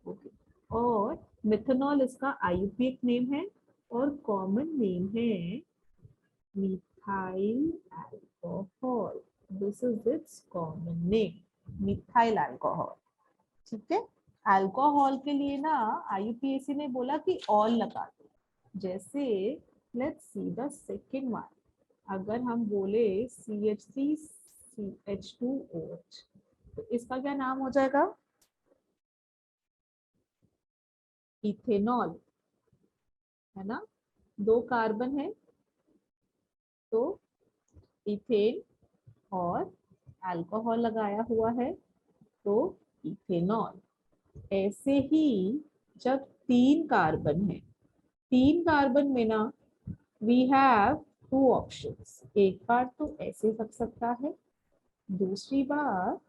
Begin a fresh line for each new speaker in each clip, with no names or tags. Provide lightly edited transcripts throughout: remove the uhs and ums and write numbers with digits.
Okay, और methanol इसका IUPAC name है और कॉमन नेम है methyl alcohol. This is it's common name, methyl alcohol. ठीक है, अल्कोहल के लिए ना आईयूपीएसी ने बोला कि ऑल लगा दो। जैसे let's see the second one, अगर हम बोले CH3CH2OH, तो इसका क्या नाम हो जाएगा? इथेनॉल, है ना? 2 कार्बन है तो इथेन और अल्कोहल लगाया हुआ है तो इथेनॉल। ऐसे ही जब 3 कार्बन है, 3 कार्बन में ना वी हैव 2 ऑप्शंस। एक बार तो ऐसे लग सकता है, दूसरी बार,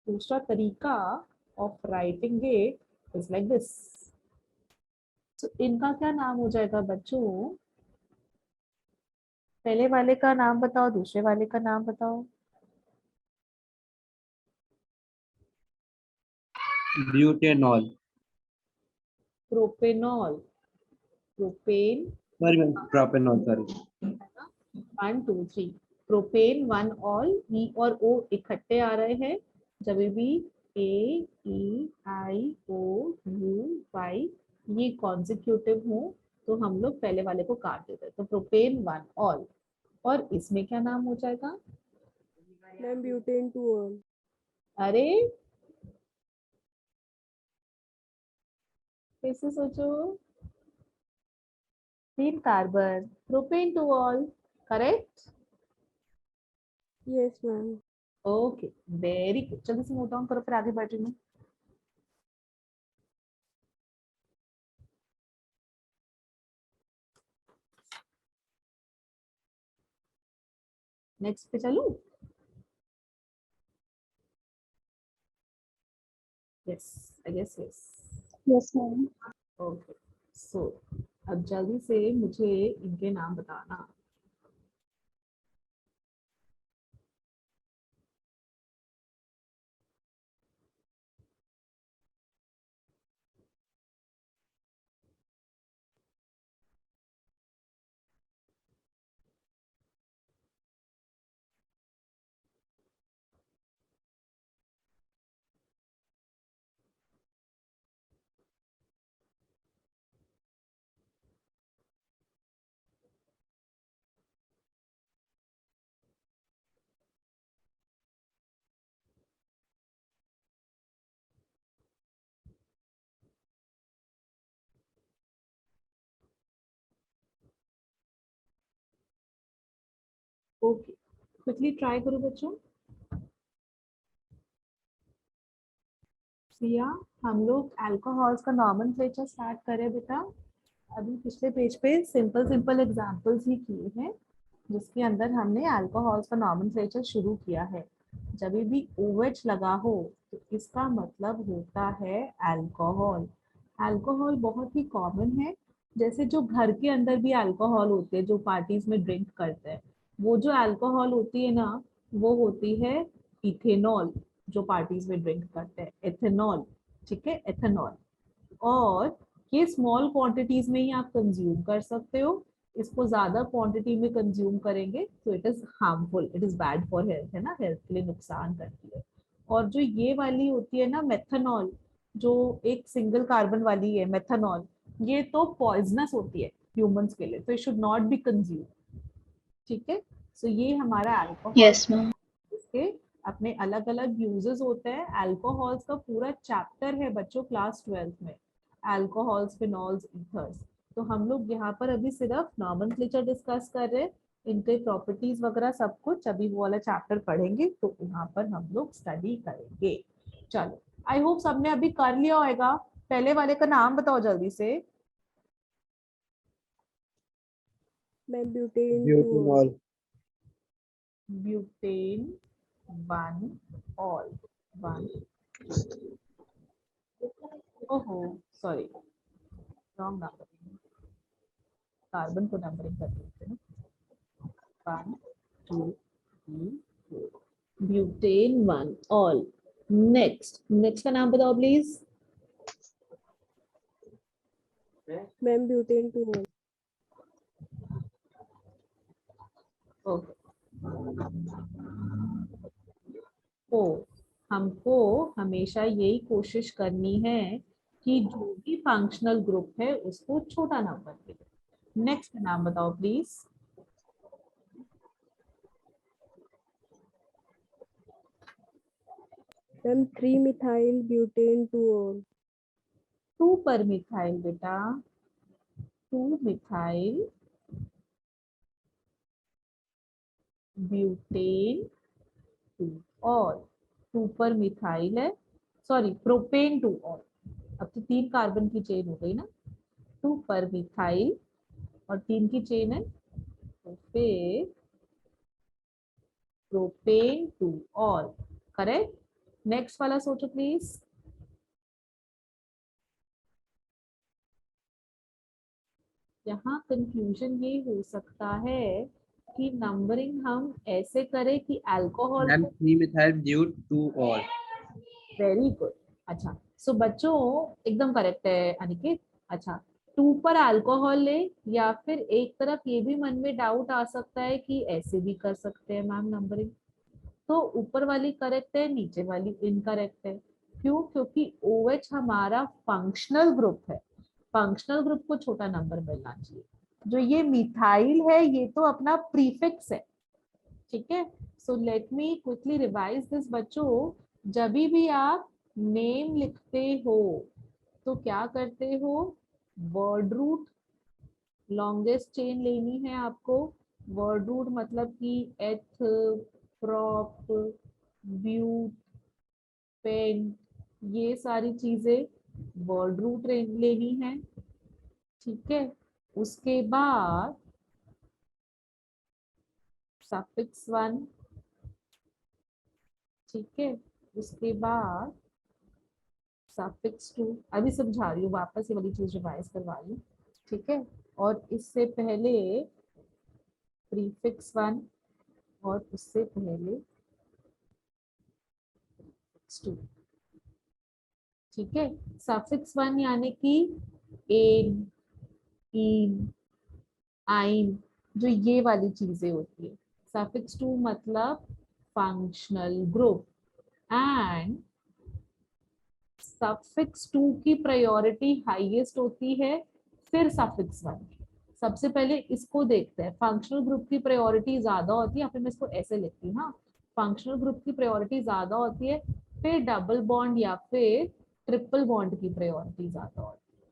दूसरा तरीका of writing it is like this. तो इनका क्या नाम हो जाएगा बच्चों? पहले वाले का नाम बताओ, दूसरे वाले का नाम बताओ।
Butanol.
Propanol, propane,
sorry ma'am, propanol, sorry.
1 2 3, propane 1 ol, E और ओ इकट्ठे आ रहे हैं जब भी AEIOUY ये कॉन्जिक्यूटिव हो तो हम लोग पहले वाले को काट देते हैं, तो प्रोपेन 1 ऑल। और इसमें क्या नाम हो जाएगा?
Ma'am butane 2 all.
अरे कैसे सोचो? 3 carbon, propane 2 all, correct?
Yes ma'am.
Okay, very good. जल्दी से नोट डाउन करो, फिर आगे बढ़ रही हूँ। नेक्स्ट पे चलूं? Yes, I guess yes.
Yes ma'am.
Okay, so अब जल्दी से मुझे इनके नाम बताना। ओके, क्विकली ट्राई करो बच्चों। सिया, हम लोग अल्कोहल्स का नॉमेनक्लेचर स्टार्ट करें बेटा। अभी पिछले पेज पे सिंपल सिंपल एग्जांपल्स ही किए हैं जिसके अंदर हमने अल्कोहल्स का नॉमेनक्लेचर शुरू किया है। जब भी OH लगा हो तो इसका मतलब होता है अल्कोहल। अल्कोहल बहुत ही कॉमन है, जैसे जो घर के अंदर भी अल्कोहल होते हैं, जो पार्टीज में ड्रिंक करते हैं, वो जो अल्कोहल होती है ना, वो होती है इथेनॉल। जो पार्टीज में ड्रिंक करते हैं, एथेनॉल। ठीक है, एथेनॉल। और ये स्मॉल क्वांटिटीज में ही आप कंज्यूम कर सकते हो। इसको ज्यादा क्वांटिटी में कंज्यूम करेंगे तो it is harmful, it is bad for health, है ना, हेल्थ के लिए नुकसान करती है। और जो ये वाली होती है ना मेथनॉल, जो एक सिंगल कार्बन वाली है मेथनॉल, ये तो पॉइजनस होती है ह्यूमंस के लिए, तो it should not be consume. ठीक है, सो ये हमारा अल्कोहल।
Yes ma'am.
इसके अपने अलग अलग यूजेस होते हैं। अल्कोहल्स का पूरा चैप्टर है बच्चों क्लास 12th में, अल्कोहल्स, फिनॉल्स, ईथर्स। तो हम लोग यहाँ पर अभी सिर्फ नॉमेनक्लेचर डिस्कस कर रहे हैं, इनके प्रॉपर्टीज वगैरह सब कुछ अभी वो वाला चैप्टर पढ़ेंगे तो वहां पर हम लोग स्टडी करेंगे। चलो, आई होप सबने अभी कर लिया होगा। पहले वाले का नाम बताओ जल्दी से।
Ma'am butane 2 all.
Butanol.
Butane 1 all, 1। ओहो, सॉरी, रॉन्ग नंबरिंग, कार्बन को नंबरिंग कर देते हैं। 1 2 3 4, ब्यूटेन 1 ऑल। नेक्स्ट, नेक्स्ट का नाम बताओ प्लीज।
Ma'am butane 2 1.
ओके, तो हमको हमेशा यही कोशिश करनी है कि जो भी फंक्शनल ग्रुप है उसको छोटा नंबर मिले। नेक्स्ट नाम बताओ प्लीज।
Ma'am 3 methyl butane 2 1.
2 पर मिथाइल बेटा, 2 मिथाइल ब्यूटेन 2 और 2 पर मिथाइल है, सॉरी प्रोपेन 2 और, अब तो 3 कार्बन की चेन हो गई ना, 2 पर मिथाइल और 3 की चेन है, तो फिर प्रोपेन 2 और, करेक्ट। नेक्स्ट वाला सोचो प्लीज। यहाँ कंफ्यूजन ये हो सकता है कि नंबरिंग हम ऐसे करें कि अल्कोहल
मैम
को,
3 मिथाइल ब्यूट 2 और।
Very good. अच्छा, सो बच्चों एकदम करेक्ट है अनिकेत। अच्छा, 2 पर अल्कोहल ले, या फिर एक तरफ ये भी मन में डाउट आ सकता है कि ऐसे भी कर सकते हैं मैम नंबरिंग, तो ऊपर वाली करेक्ट है, नीचे वाली इनकरेक्ट है। क्यों? क्योंकि OH हमारा फंक्शनल ग्रुप है, फंक्शनल ग्रुप को छोटा नंबर मिलना चाहिए। जो ये मिथाइल है ये तो अपना प्रीफिक्स है, ठीक है। So let me quickly revise this बच्चों। जब भी आप नेम लिखते हो तो क्या करते हो, वर्ड रूट लॉन्गेस्ट चेन लेनी है आपको। वर्ड रूट मतलब कि एथ, प्रॉप, ब्यूट, पेन, ये सारी चीजें वर्ड रूट लेनी है, ठीक है। उसके बाद सफिक्स 1, ठीक है। उसके बाद सफिक्स 2, अभी समझा रही हूँ, वापस ये वाली चीज रिवाइज करवा रही हूँ, ठीक है। और इससे पहले प्रीफिक्स 1 और उससे पहले 2, ठीक है। सफिक्स 1 यानी कि एन, इन, आइन, जो ये वाली चीजें होती है। सफिक्स 2 मतलब फंक्शनल ग्रुप, एंड सफिक्स 2 की प्रायोरिटी हाईएस्ट होती है, फिर सफिक्स 1। सबसे पहले इसको देखते हैं, फंक्शनल ग्रुप की प्रायोरिटी ज्यादा होती है, या फिर मैं इसको ऐसे लिखती हूँ, हाँ, फंक्शनल ग्रुप की प्रायोरिटी ज्यादा होती है, फिर डबल बॉन्ड या फिर ट्रिपल बॉन्ड की प्रायोरिटी ज्यादा होती है,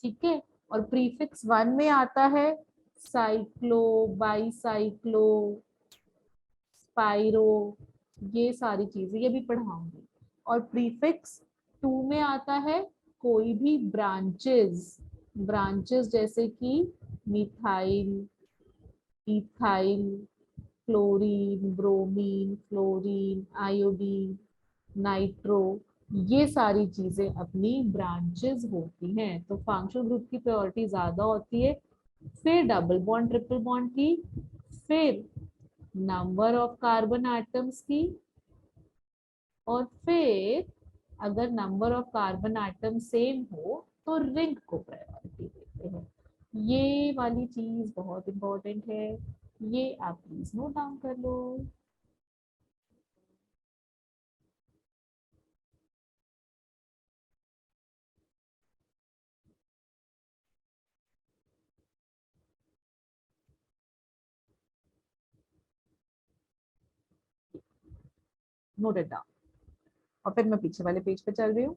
ठीक है। और प्रीफिक्स 1 में आता है साइक्लो, बाईसाइक्लो, स्पाइरो, ये सारी चीजें ये भी पढ़ाऊंगी। और प्रीफिक्स 2 में आता है कोई भी ब्रांचेस, ब्रांचेस जैसे कि methyl, ethyl, chlorine, bromine, fluorine, iodine, nitro, ये सारी चीजें अपनी ब्रांचेस होती हैं। तो फंक्शनल ग्रुप की प्रायोरिटी ज्यादा होती है, फिर डबल बॉन्ड ट्रिपल बॉन्ड की, फिर नंबर ऑफ कार्बन एटम्स की, और फिर अगर number of carbon atom same हो तो रिंग को प्रायोरिटी देते हैं। ये वाली चीज बहुत इंपॉर्टेंट है, ये आप प्लीज नोट डाउन कर लो। नोट इट डाउन, और फिर मैं पीछे वाले पेज पे चल रही हूँ।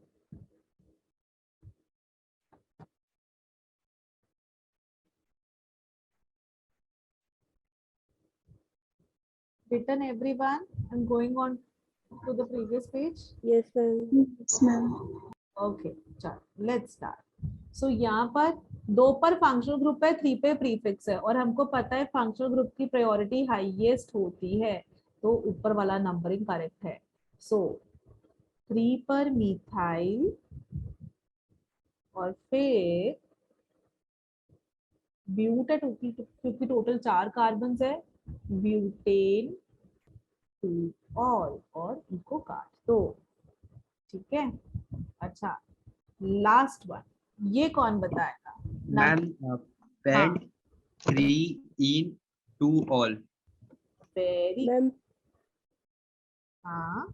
Written everyone, I'm going on to the previous page.
Yes, ma'am.
Yes, ma'am.
Okay, चलो लेट्स स्टार्ट। सो यहाँ पर 2 पर फंक्शनल ग्रुप है, 3 पे प्रीफिक्स है, और हमको पता है फंक्शनल ग्रुप की प्रायोरिटी हाईएस्ट होती है, तो ऊपर वाला नंबरिंग करेक्ट है। सो 3 पर मिथाइल और फिर ब्यूट है, क्योंकि टोटल 4 कार्बन है, ब्यूटेन 2 और इनको काट दो, ठीक है। अच्छा, लास्ट वन, ये कौन बताएगा?
मैम
हाँ,
pent 3 in 2 all.
Very,
ma'am
हाँ,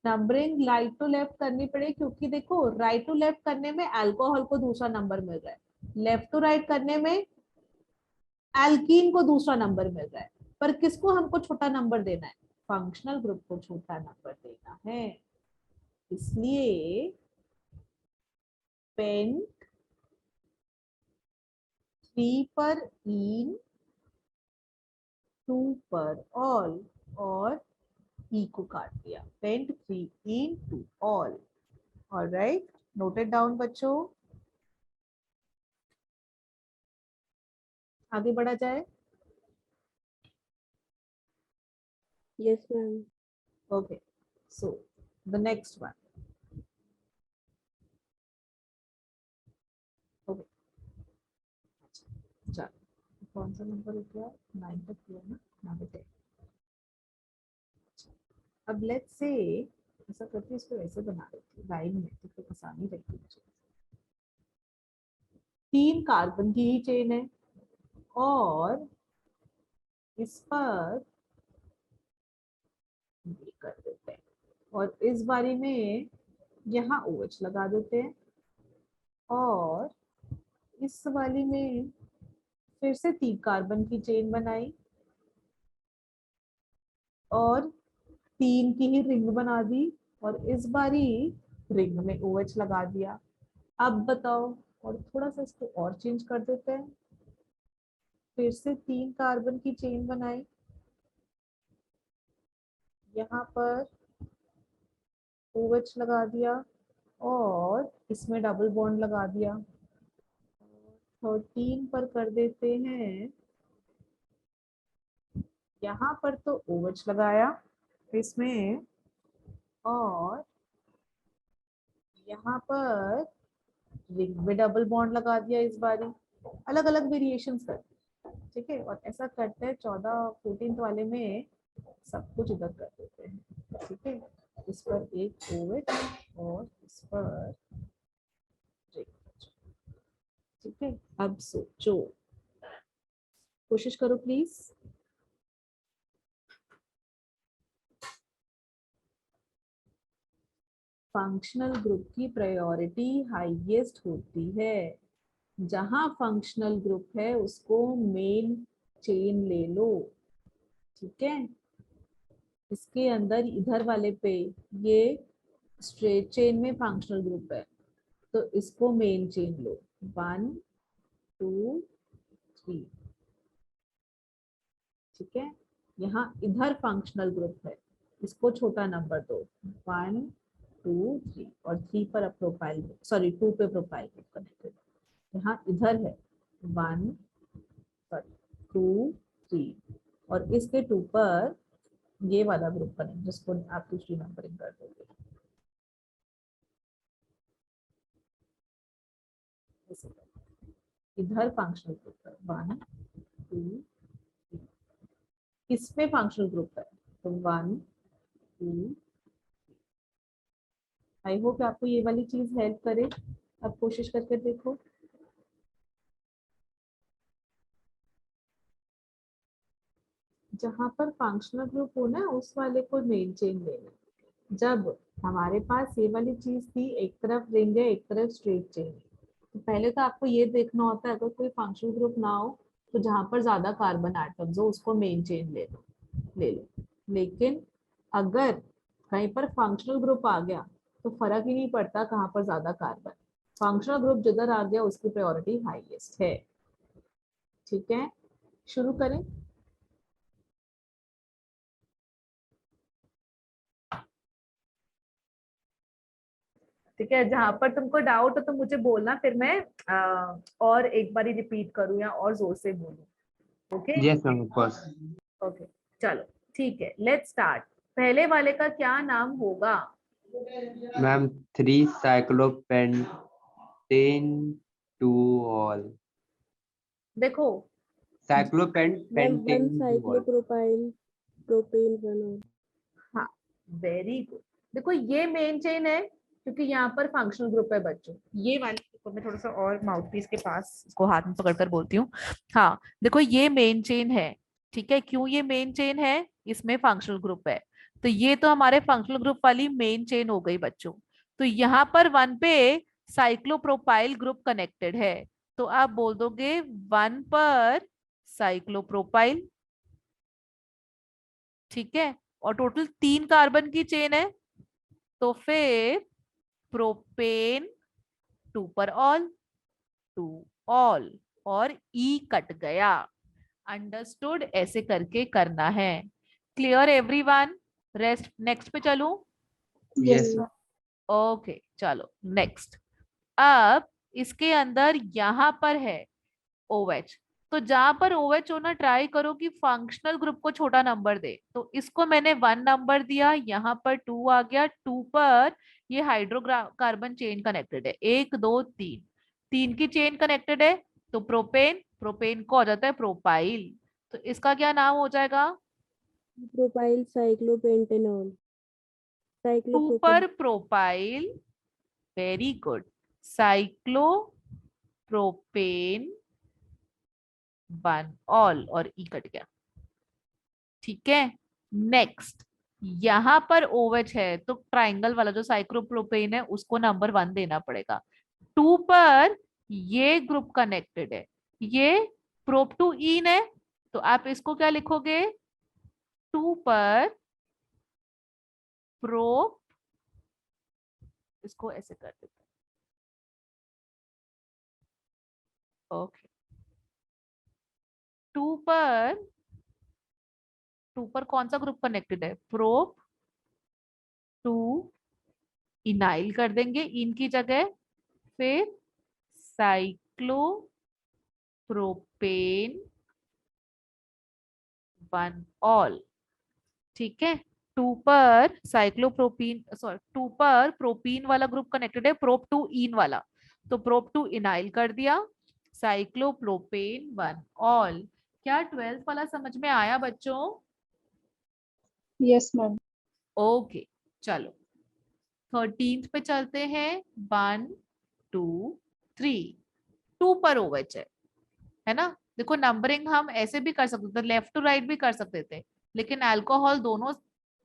नंबरिंग राइट टू लेफ्ट करनी पड़ेगी क्योंकि देखो राइट टू लेफ्ट करने में अल्कोहल को दूसरा नंबर मिल रहा है, लेफ्ट टू राइट करने में एल्कीन को दूसरा नंबर मिल रहा है, पर किसको हमको छोटा नंबर देना है? फंक्शनल ग्रुप को छोटा नंबर देना है। इसलिए पेन 3 पर इन, 2 पर ऑल, और ई को काट दिया, पेंट 3 इन 2 ऑल। ऑलराइट, नोटेड डाउन बच्चों। आगे बढ़ा जाए।
Yes ma'am.
Okay, so the next one. Okay, चलो कौन सा नंबर हो गया? 9 तक किया ना, now 10। अब लेट्स से ऐसा करके इसको ऐसे बना देती हूँ लाइन में, तो फिर आसानी रहेगी मुझे। 3 कार्बन की ही चेन है और इस पर ये कर देते हैं, और इस बारी में यहाँ OH लगा देते हैं, और इस वाली में फिर से 3 कार्बन की चेन बनाई और 3 की ही रिंग बना दी, और इस बारी रिंग में OH लगा दिया। अब बताओ, और थोड़ा सा इसको और चेंज कर देते हैं, फिर से 3 कार्बन की चेन बनाई, यहाँ पर OH लगा दिया और इसमें डबल बॉन्ड लगा दिया। 13 पर कर देते हैं, यहाँ पर तो OH लगाया इसमें, और यहाँ पर रिंग में डबल बॉन्ड लगा दिया इस बारी। अलग अलग वेरिएशन करते हैं, ठीक है, और ऐसा करते हैं 14 वाले में सब कुछ इधर कर देते हैं, ठीक है। इस पर एक OH और इस पर रिंग, ठीक है। अब सोचो, कोशिश करो प्लीज। फंक्शनल ग्रुप की प्रायोरिटी हाईएस्ट होती है, जहां फंक्शनल ग्रुप है उसको मेन चेन ले लो, ठीक है। इसके अंदर इधर वाले पे ये स्ट्रेट चेन में फंक्शनल ग्रुप है, तो इसको मेन चेन लो, 1 2 3, ठीक है। यहाँ इधर फंक्शनल ग्रुप है, इसको छोटा नंबर दो, 1 2 3, और 3 पर प्रोफाइल, सॉरी 2 पे प्रोफाइल ग्रुप कनेक्टेड। यहाँ इधर है 1 2 3, और इसके 2 पर ये वाला ग्रुप कनेक्ट, जिसको आप दूसरी नंबरिंग कर दोगे। इधर फंक्शनल ग्रुप है 1 2 3, इसमें फंक्शनल ग्रुप है तो 1 2। आई होप आपको ये वाली चीज हेल्प करे, अब कोशिश करके देखो। जहां पर फंक्शनल ग्रुप हो ना, उस वाले को मेन चेन लेना। जब हमारे पास ये वाली चीज थी, एक तरफ रिंग है एक तरफ स्ट्रेट चेन है, तो पहले तो आपको ये देखना होता है, अगर कोई फंक्शनल ग्रुप ना हो तो जहां पर ज्यादा कार्बन एटम्स हो उसको मेन चेन ले लो। लेकिन अगर कहीं पर फंक्शनल ग्रुप आ गया तो फर्क ही नहीं पड़ता कहाँ पर ज्यादा कार्बन, फंक्शनल ग्रुप जिधर आ गया उसकी प्रायोरिटी हाईएस्ट है, ठीक है। शुरू करें। ठीक है, जहां पर तुमको डाउट हो तो मुझे बोलना, फिर मैं और एक बार रिपीट करूं या और जोर से बोलूं। Okay
Yes, ma'am, of course.
Okay, चलो ठीक है, लेट्स स्टार्ट। पहले वाले का क्या नाम होगा?
Ma'am, 3 cyclopentane 2 all.
देखो,
ma'am 1
Cyclopentane 2 all.
Cyclopropyl propane 1 और
हाँ, वेरी गुड। देखो ये मेन चेन है क्योंकि यहाँ पर फंक्शनल ग्रुप है बच्चों, ये वाली तो मैं थोड़ा सा और माउथपीस के पास इसको हाथ में पकड़कर बोलती हूँ। हाँ देखो ये मेन चेन है, ठीक है। क्यों ये मेन चेन है? इसमें फंक्शनल ग्रुप है, तो ये तो हमारे फंक्शनल ग्रुप वाली मेन चेन हो गई बच्चों। तो यहाँ पर 1 पे साइक्लोप्रोपाइल ग्रुप कनेक्टेड है, तो आप बोल दोगे 1 पर साइक्लोप्रोपाइल, ठीक है। और टोटल 3 कार्बन की चेन है, तो फिर प्रोपेन 2 पर ऑल, 2 ऑल, और ई कट गया। अंडरस्टूड? ऐसे करके करना है। Clear everyone? रेस्ट नेक्स्ट पे चलूं?
Yes, ma'am.
ओके चलो नेक्स्ट। अब इसके अंदर यहां पर है OH, तो जहां पर OH होना ट्राई करो कि फंक्शनल ग्रुप को छोटा नंबर दे, तो इसको मैंने 1 नंबर दिया, यहाँ पर 2 आ गया, 2 पर ये हाइड्रोकार्बन चेन कनेक्टेड है, 1 2 3, 3 की चेन कनेक्टेड है, तो प्रोपेन, प्रोपेन को हो जाता है प्रोपाइल, तो इसका क्या नाम हो जाएगा?
प्रोपाइल साइक्लोपेंटेनॉल
2
साइक्लोप्रोपेन
पर propyl, very good, cyclo propane 1 ol, और ई कट गया, ठीक है। नेक्स्ट, यहां पर OH है, तो ट्राइंगल वाला जो साइक्लोप्रोपेन है उसको नंबर 1 देना पड़ेगा। 2 पर ये ग्रुप कनेक्टेड है, ये प्रोप टू इन है, तो आप इसको क्या लिखोगे? 2 पर प्रोप, इसको ऐसे कर देते हैं, ओके। 2 पर, 2 पर कौन सा ग्रुप कनेक्टेड है? प्रोप टू इनाइल कर देंगे इन की जगह, फिर साइक्लोप्रोपेन 1 ऑल, ठीक है। 2 पर साइक्लोप्रोपीन, सॉरी 2 पर प्रोपीन वाला ग्रुप कनेक्टेड है, प्रोप टू इन वाला, तो प्रोप टू इनाइल कर दिया, साइक्लोप्रोपेन 1 ऑल। क्या 12th वाला समझ में आया बच्चों?
Yes, ma'am.
ओके चलो 13th पे चलते हैं। 1 2 3, 2 पर OH है ना। देखो नंबरिंग हम ऐसे भी कर सकते थे, लेफ्ट टू राइट भी कर सकते थे, लेकिन अल्कोहल दोनों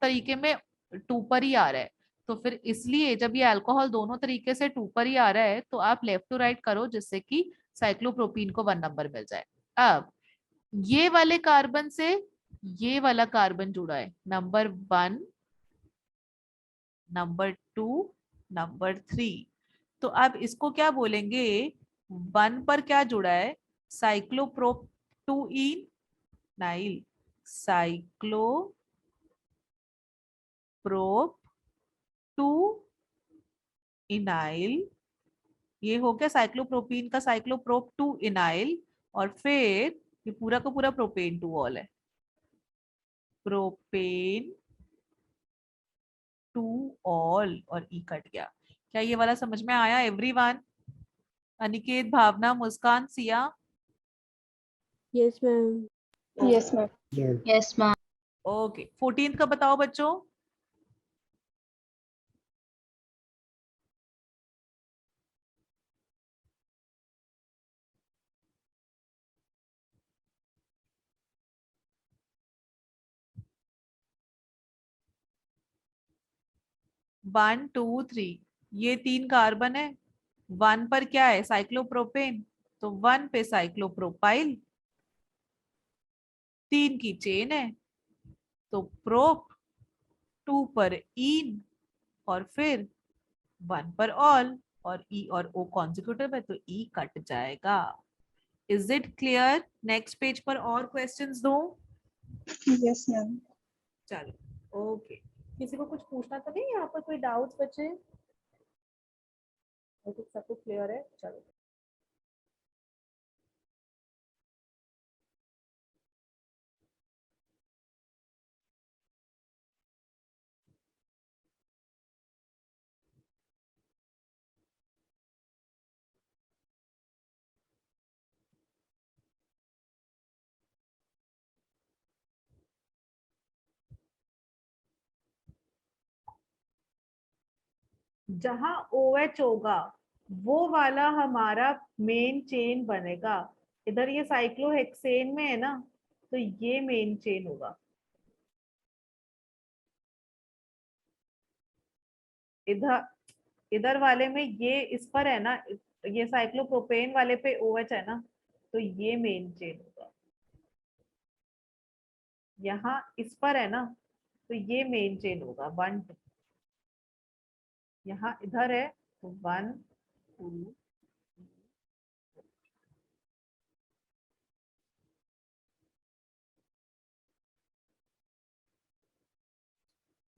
तरीके में 2 पर ही आ रहा है, तो फिर इसलिए जब ये अल्कोहल दोनों तरीके से 2 पर ही आ रहा है, तो आप लेफ्ट टू राइट करो, जिससे कि साइक्लोप्रोपीन को 1 नंबर मिल जाए। अब ये वाले कार्बन से ये वाला कार्बन जुड़ा है, नंबर 1, नंबर 2, नंबर 3, तो आप इसको क्या बोलेंगे? 1 पर क्या जुड़ा है? साइक्लोप्रोप टू इन नाइल, साइक्लोप्रोप टू इनाइल, ये हो गया साइक्लोप्रोपीन का साइक्लोप्रोप टू इनाइल, और फिर ये पूरा का पूरा प्रोपेन टू ऑल है, प्रोपेन टू ऑल, और ई कट गया। क्या ये वाला समझ में आया everyone? Aniket, Bhavna, Muskan, Siya?
Yes ma'am
Yes, ma'am.
Yes, ma'am.
Okay 14th का बताओ बच्चों। 1 2 3, ये 3 कार्बन है, 1 पर क्या है? साइक्लोप्रोपेन, तो 1 पे साइक्लोप्रोपाइल, 3 की चेन है, तो प्रोप, 2 पर इन, और फिर 1 पर ऑल, और ई और ओ कॉन्जिक्यूटिव है, तो ई कट जाएगा। Is it clear? Next page पर और क्वेश्चंस दो।
Yes, ma'am.
चलो ओके, किसी को कुछ पूछना तो नहीं यहाँ पर? कोई डाउट्स बचे? सब कुछ क्लियर है, चलो। जहां OH होगा वो वाला हमारा मेन चेन बनेगा। इधर ये साइक्लोहेक्सेन में है ना, तो ये मेन चेन होगा। इधर इधर वाले में ये इस पर है ना, ये साइक्लोप्रोपेन वाले पे OH है ना, तो ये मेन चेन होगा। यहाँ इस पर है ना, तो ये मेन चेन होगा 1 2। यहाँ इधर है तो 1 2।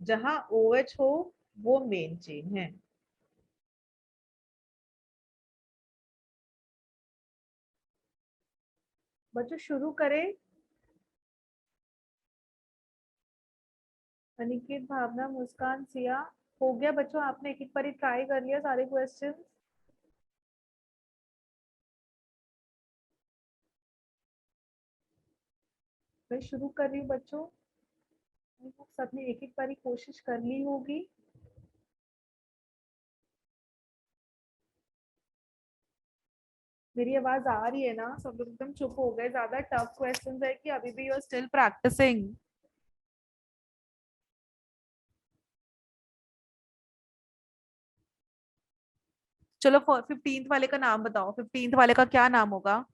जहां OH हो वो मेन चेन है। बच्चों शुरू करें। अनिकेत, भावना, मुस्कान, सिया, हो गया बच्चों? आपने एक एक बार ट्राई कर लिया सारे क्वेश्चन? मैं शुरू कर रही हूँ बच्चों। सबने एक एक बारी कोशिश कर ली होगी। मेरी आवाज आ रही है ना? सब लोग एकदम चुप हो गए। ज्यादा टफ क्वेश्चंस है कि अभी भी यू आर स्टिल प्रैक्टिसिंग? चलो 15th वाले का नाम बताओ। 15th वाले का क्या नाम होगा?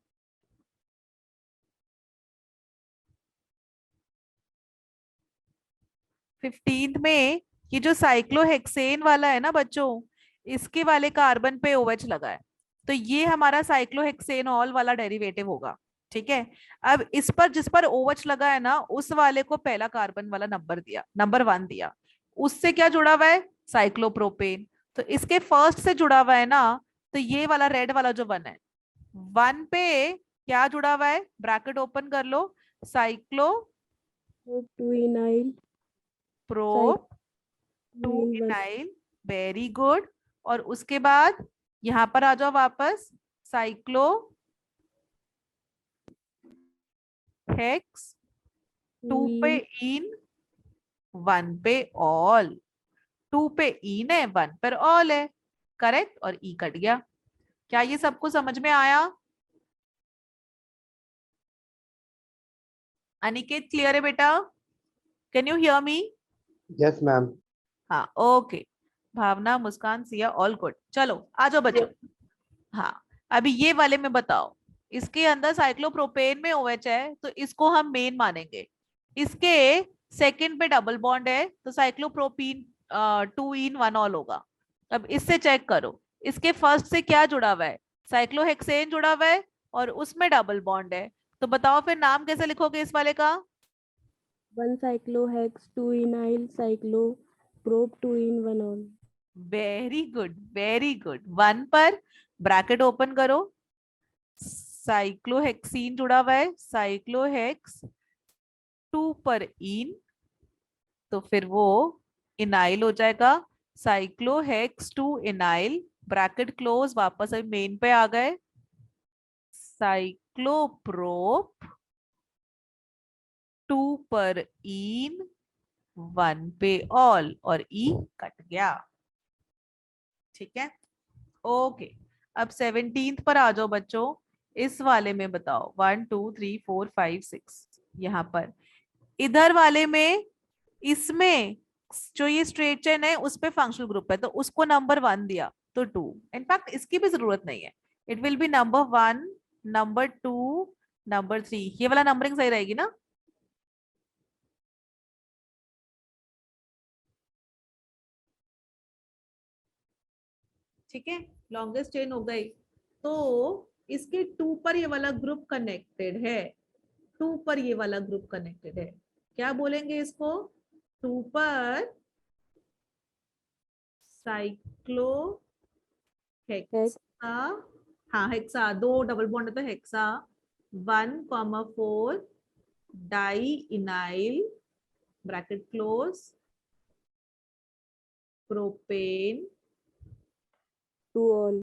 15th में ये जो साइक्लोहेक्सेन वाला है ना बच्चों, इसके वाले कार्बन पे OH लगा है, तो ये हमारा साइक्लोहेक्सेनॉल वाला डेरिवेटिव होगा। ठीक है। अब इस पर जिस पर OH लगा है ना, उस वाले को पहला कार्बन वाला नंबर दिया, नंबर 1 दिया। उससे क्या जुड़ा हुआ है? साइक्लोप्रोपेन। तो इसके फर्स्ट से जुड़ा हुआ है ना, तो ये वाला रेड वाला जो 1 है, 1 पे क्या जुड़ा हुआ है? ब्रैकेट ओपन कर लो। Cyclo
two enyl
pro
cyclo
2
en one
enyl. Very good. और उसके बाद यहां पर आ जाओ वापस। साइक्लो हेक्स 2
टू
पे
इन
इन, 1 पे ऑल। 2 पे इन है, 1 पर ऑल है। करेक्ट। और ई कट गया। क्या ये सबको समझ में आया? अनिकेत क्लियर है बेटा? Can you hear me?
Yes, ma'am.
हाँ ओके। भावना, मुस्कान, सिया, ऑल गुड। चलो आ जाओ बच्चों। हाँ, अभी ये वाले में बताओ। इसके अंदर साइक्लोप्रोपेन में OH है, तो इसको हम मेन मानेंगे। इसके सेकंड पे डबल बॉन्ड है, तो साइक्लोप्रोपीन 2 इन 1 ऑल होगा। अब इससे चेक करो, इसके फर्स्ट से क्या जुड़ा हुआ है? साइक्लोहेक्सेन जुड़ा हुआ है, और उसमें डबल बॉन्ड है। तो बताओ फिर नाम कैसे लिखोगे इस वाले का?
One cyclo hex two enyl cyclo prop two en one ol.
Very good, very good. 1 पर ब्रैकेट ओपन करो, साइक्लोहेक्सीन जुड़ा हुआ है, साइक्लोहेक्स 2 पर इन, तो फिर वो इनाइल हो जाएगा। साइक्लोहेक्स 2 इनाइल, ब्रैकेट क्लोज, वापस अभी मेन पे आ गए। साइक्लोप्रोप 2 पर इन, 1 पे ऑल, और ई कट गया। ठीक है। ओके। अब 17th पर आ जाओ बच्चों। इस वाले में बताओ 1 2 3 4 5 6। यहाँ पर इधर वाले में, इसमें जो ये स्ट्रेट चेन है उस पे फंक्शनल ग्रुप है, तो उसको नंबर 1 दिया, तो 2। इनफैक्ट इसकी भी जरूरत नहीं है। It will be number 1, number 2, number 3। ये वाला नंबरिंग सही रहेगी ना? ठीक है। लॉन्गेस्ट चेन हो गई। तो इसके 2 पर ये वाला ग्रुप कनेक्टेड है। 2 पर ये वाला ग्रुप कनेक्टेड है। क्या बोलेंगे इसको? 2 पर साइक्लो
हेक्स
हेक्सा। हाँ हेक्सा, 2 डबल बॉन्ड है तो hexa. 1,4 di enyl, bracket close, propane
two ol.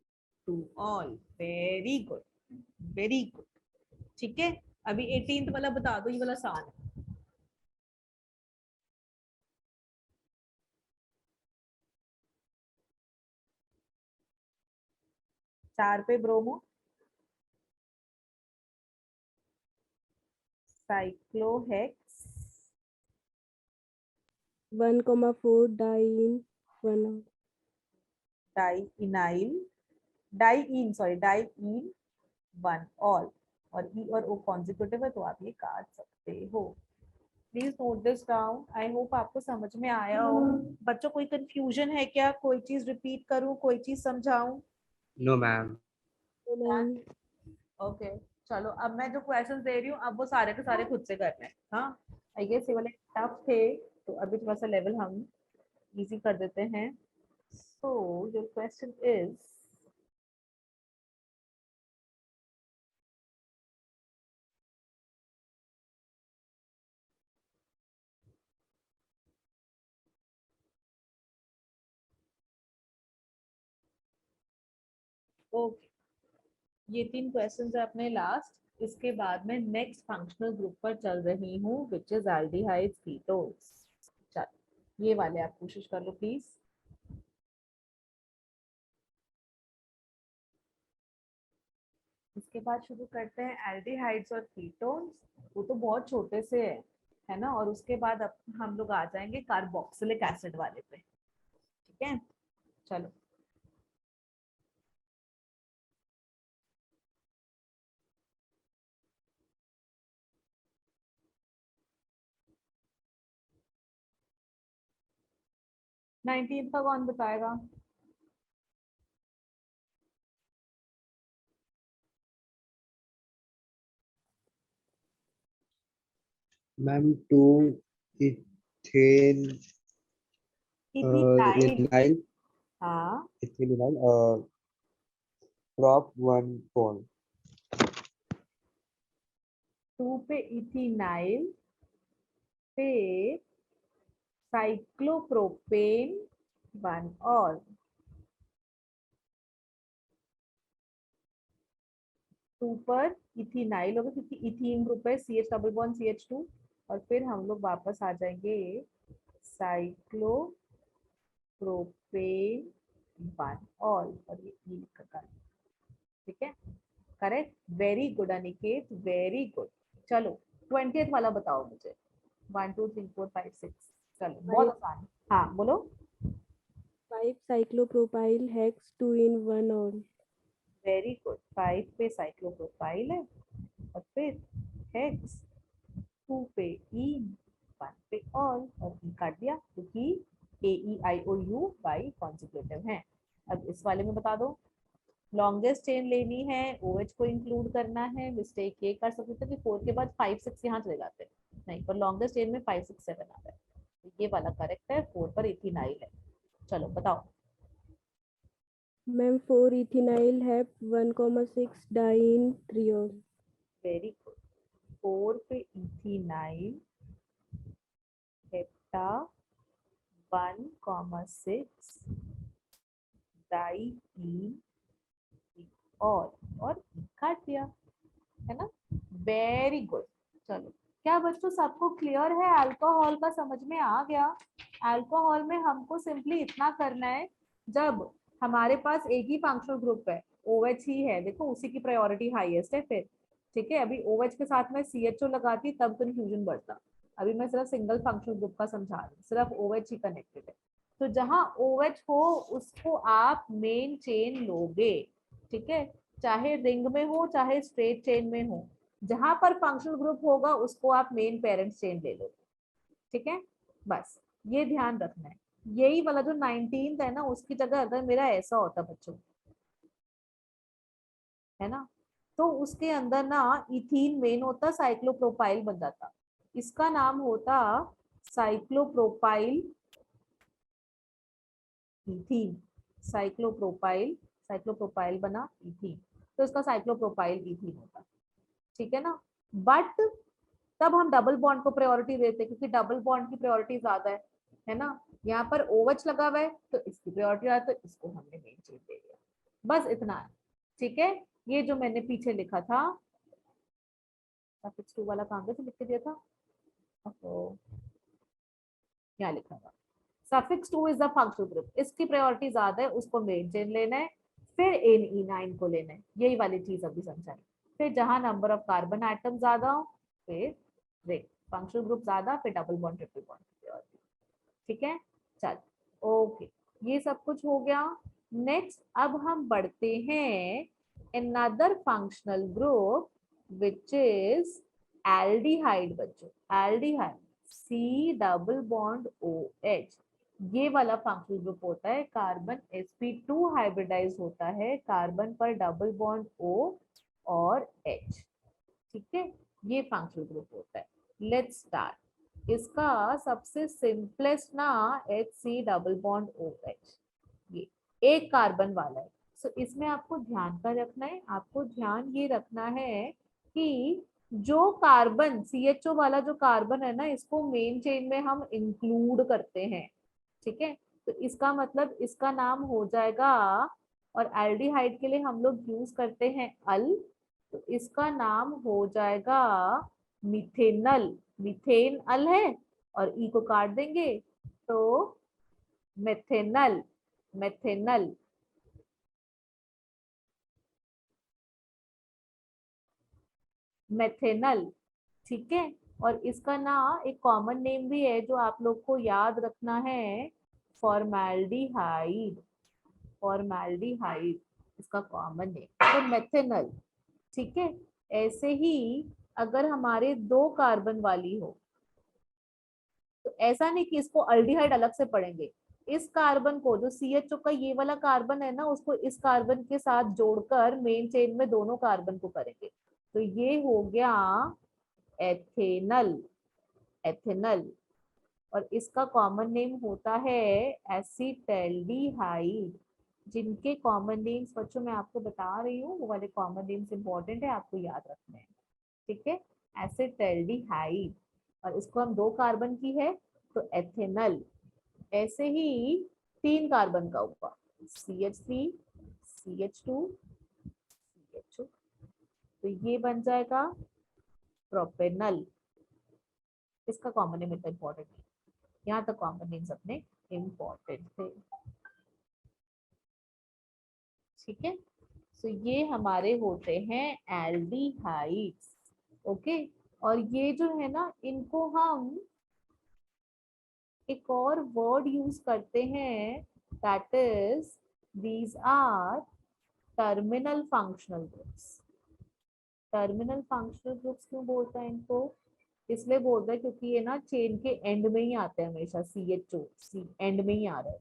Two ol. Very good, very good. ठीक है। अभी 18th वाला बता दो, ये वाला आसान है। 4 पे bromo, cyclohex
1,4 diene 1
dienyl diene sorry diene 1 ol, और ई और ओ कॉन्जिक्यूटिव है तो आप ये काट सकते हो। Please note this down. I hope आपको समझ में आया हो। बच्चों कोई कंफ्यूजन है क्या? कोई चीज रिपीट करूं, कोई चीज समझाऊं?
No ma'am.
मैम।
ओके चलो, अब मैं जो क्वेश्चंस दे रही हूँ अब वो सारे के सारे खुद से करने हैं। हाँ, आई गेस ये वाले टफ थे तो अभी थोड़ा सा लेवल हम इजी कर देते हैं। So your question is, okay ये 3 क्वेश्चंस है अपने लास्ट। इसके बाद में नेक्स्ट फंक्शनल ग्रुप पर चल रही हूँ विच इज एल्डिहाइड्स कीटोन्स। चलो ये वाले आप कोशिश कर लो प्लीज। इसके बाद शुरू करते हैं एल्डिहाइड्स और कीटोन्स। वो तो बहुत छोटे से है ना, और उसके बाद अब हम लोग आ जाएंगे कार्बोक्सिलिक एसिड वाले पे। ठीक है चलो। नाइनटीन का कौन बताएगा?
Ma'am 2 ethane
ethenyl.
इथेनाइल
हाँ
इथेनाइल prop 1 pole
2 पे इथेनाइल पे साइक्लोप्रोपेन 1 और 2 पर इथेनाइल होगा क्योंकि इथीन ग्रुप है, C H double bond CH2, और फिर हम लोग वापस आ जाएंगे साइक्लोप्रोपेन 1 और ये ई लिखा है। ठीक है correct, very good Aniket, very good. चलो 20th वाला बताओ मुझे। 1 2 3 4 5 6। चलो बहुत आसान है। हाँ बोलो।
5 cyclopropyl hex 2 in 1 all.
Very good, 5 पे साइक्लोप्रोपाइल है और फिर हेक्स, 2 पे इन, 1 पे ऑल, और ई काट दिया क्योंकि AEIOU बाई कॉन्जुगेटिव है। अब इस वाले में बता दो। लॉन्गेस्ट चेन लेनी है, OH को इंक्लूड करना है। मिस्टेक ये कर सकते थे कि 4 के बाद 5 6 यहाँ चले जाते, नहीं, पर लॉन्गेस्ट चेन में 5 6 7 आ रहा है, तो ये वाला करेक्ट है। 4 पर इथेनाइल है। चलो बताओ।
मैम 4 इथेनाइल है 1,6 डाइन 3 ऑल।
वेरी गुड, 4 पे इथेनाइल हेप्टा 1,6 डाइईन और काट दिया, है ना। Very good. चलो क्या बच्चों सबको क्लियर है? अल्कोहल का समझ में आ गया? अल्कोहल में हमको सिंपली इतना करना है, जब हमारे पास एक ही फंक्शनल ग्रुप है, OH ही है, देखो उसी की प्रायोरिटी हाईएस्ट है फिर। ठीक है, अभी OH के साथ में CHO लगाती तब कंफ्यूजन बढ़ता। अभी मैं सिर्फ सिंगल फंक्शनल ग्रुप का समझा रही हूँ, सिर्फ OH ही कनेक्टेड है। तो जहां OH हो उसको आप मेन चेन लोगे। ठीक है, चाहे रिंग में हो चाहे स्ट्रेट चेन में हो, जहां पर फंक्शनल ग्रुप होगा उसको आप मेन पेरेंट चेन ले लो। ठीक है, बस ये ध्यान रखना है। यही वाला जो 19th है ना, उसकी जगह अगर मेरा ऐसा होता बच्चों, है ना, तो उसके अंदर ना इथीन मेन होता, साइक्लोप्रोपाइल बन जाता। इसका नाम होता साइक्लोप्रोपाइल इथीन। साइक्लोप्रोपाइल, साइक्लोप्रोपाइल बना इथीन, तो इसका साइक्लोप्रोपाइल इथीन होता। ठीक है ना, बट तब हम डबल बॉन्ड को प्रायोरिटी देते क्योंकि डबल बॉन्ड की प्रायोरिटी ज्यादा है ना। यहाँ पर OH लगा हुआ है तो इसकी प्रायोरिटी है, तो इसको हमने मेन चेन दे दिया। बस इतना है। ठीक है, ये जो मैंने पीछे लिखा था सफिक्स 2 वाला कहाँ पे लिख के दिया था, तो क्या लिखा था, suffix 2 is the functional group, इसकी प्रायोरिटी ज्यादा है, उसको मेन चेन लेना है। फिर NE9 को लेना है, यही वाली चीज अभी समझाएं। फिर जहां नंबर ऑफ कार्बन एटम ज्यादा हो फिर रिंग, फंक्शनल ग्रुप ज्यादा फिर डबल बॉन्ड ट्रिपल बॉन्ड। ठीक है, चल ओके, ये सब कुछ हो गया। नेक्स्ट अब हम बढ़ते हैं another functional group which is aldehyde बच्चों, aldehyde C double bond OH। ये वाला फंक्शनल ग्रुप होता है, कार्बन sp2 हाइब्रिडाइज होता है कार्बन पर डबल बॉन्ड O और H। ठीक है, ये फंक्शनल ग्रुप होता है। Let's start. इसका सबसे सिंपलेस्ट ना HC डबल बॉन्ड OH, ये एक कार्बन वाला है। सो इसमें आपको ध्यान का रखना है, आपको ध्यान ये रखना है कि जो कार्बन CHO वाला जो कार्बन है ना, इसको मेन चेन में हम इंक्लूड करते हैं। ठीक है, तो इसका मतलब इसका नाम हो जाएगा, और एल्डिहाइड के लिए हम लोग यूज करते हैं अल, तो इसका नाम हो जाएगा मिथेनल। मिथेन अल है और ई को काट देंगे तो मेथेनल, मेथेनल। मेथेनल, ठीक है। और इसका ना एक कॉमन नेम भी है जो आप लोग को याद रखना है, फॉर्मेल्डिहाइड। फॉर्मेल्डिहाइड इसका कॉमन नेम, तो मेथेनल। ठीक है, ऐसे ही अगर हमारे दो कार्बन वाली हो तो ऐसा नहीं कि इसको अल्डिहाइड अलग से पढ़ेंगे, इस कार्बन को जो CHO का ये वाला कार्बन है ना, उसको इस कार्बन के साथ जोड़कर मेन चेन में दोनों कार्बन को करेंगे, तो ये हो गया एथेनल। एथेनल, और इसका कॉमन नेम होता है एसिटल्डिहाइड। जिनके कॉमन नेम्स बच्चों मैं आपको बता रही हूँ, वो वाले कॉमन नेम्स इंपॉर्टेंट है, आपको याद रखने हैं। ठीक है, एसिटल्डिहाइड, और इसको हम दो कार्बन की है तो एथेनल। ऐसे ही तीन कार्बन का हुआ CH3 CH2 CHO, तो ये बन जाएगा प्रोपेनल। इसका कॉमन नेम इतना इंपॉर्टेंट है, यहाँ तक कॉमन नेम्स अपने इंपॉर्टेंट थे। ठीक है, तो ये हमारे होते हैं एल्डिहाइड्स। ओके, और ये जो है ना, इनको हम एक और वर्ड यूज करते हैं, that is these are terminal functional groups. Terminal functional groups क्यों बोलते हैं इनको? इसलिए बोलते हैं क्योंकि ये ना चेन के एंड में ही आते हैं हमेशा। CHO सी एंड में ही आ रहा है,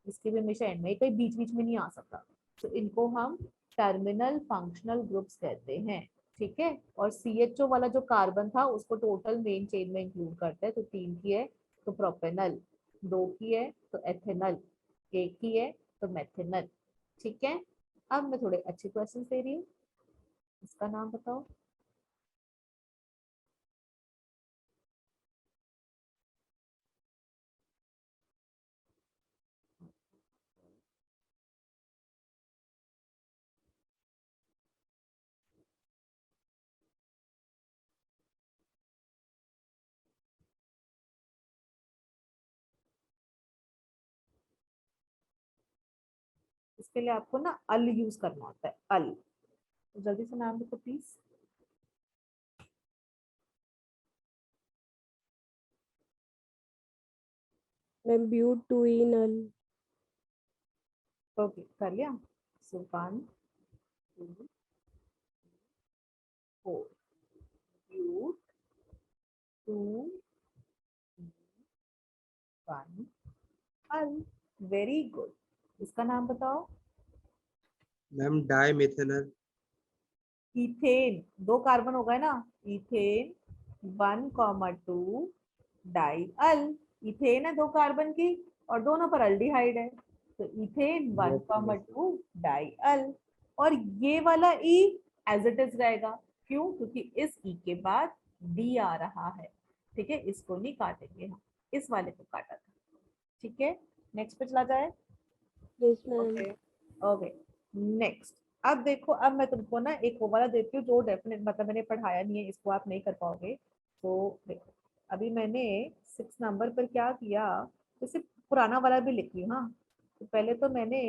इसके भी हमेशा एंड में, कहीं बीच बीच में नहीं आ सकता, तो इनको हम टर्मिनल फंक्शनल ग्रुप्स कहते हैं। ठीक है, और CHO वाला जो कार्बन था उसको टोटल मेन चेन में इंक्लूड करते हैं, तो 3 की है तो प्रोपेनल, 2 की है तो एथेनल, 1 की है तो मेथेनल। ठीक है, अब मैं थोड़े अच्छे क्वेश्चन दे रही हूँ, इसका नाम बताओ। इसके लिए आपको ना अल यूज करना होता है, अल। तो जल्दी से नाम लिखो प्लीज।
मैम ब्यूटूइनल।
ओके, कर लिया। सो 1 2 4 ब्यूट 2 1 अल। वेरी गुड, इसका नाम बताओ।
Ma'am di methanal.
इथेन, दो कार्बन हो गए ना, इथेन 1,2 डाई अल। इथेन है दो कार्बन की और दोनों पर अल्डिहाइड है, तो इथेन
Yes, yes.
1,2 डाई अल। और ये वाला ई एज इट इज रहेगा, क्यों? क्योंकि इस ई के बाद डी आ रहा है। ठीक है, इसको नहीं काटेंगे हम, इस वाले को काटा था। ठीक है, नेक्स्ट पे चला जाए।
Yes ma'am.
Okay okay, next. अब देखो, अब मैं तुमको ना एक वो वाला देती हूँ जो डेफिनेट, मतलब मैंने पढ़ाया नहीं है, इसको आप नहीं कर पाओगे। तो देखो, अभी मैंने 6 नंबर पर क्या किया, जैसे पुराना वाला भी लिख ली। हाँ, तो पहले तो मैंने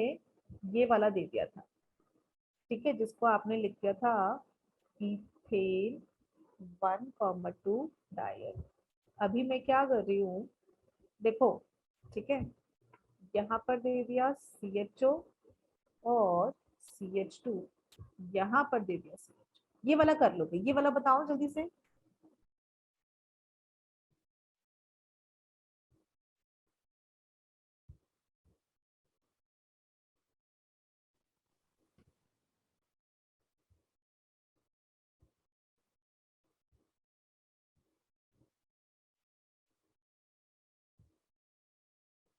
ये वाला दे दिया था, ठीक है, जिसको आपने लिख दिया था इथेन 1,2 डायल। अभी मैं क्या कर रही हूँ, देखो, ठीक है, यहाँ पर दे दिया CHO और CH2, यहाँ पर दे दिया CH। ये वाला कर लोगे, ये वाला बताओ जल्दी से।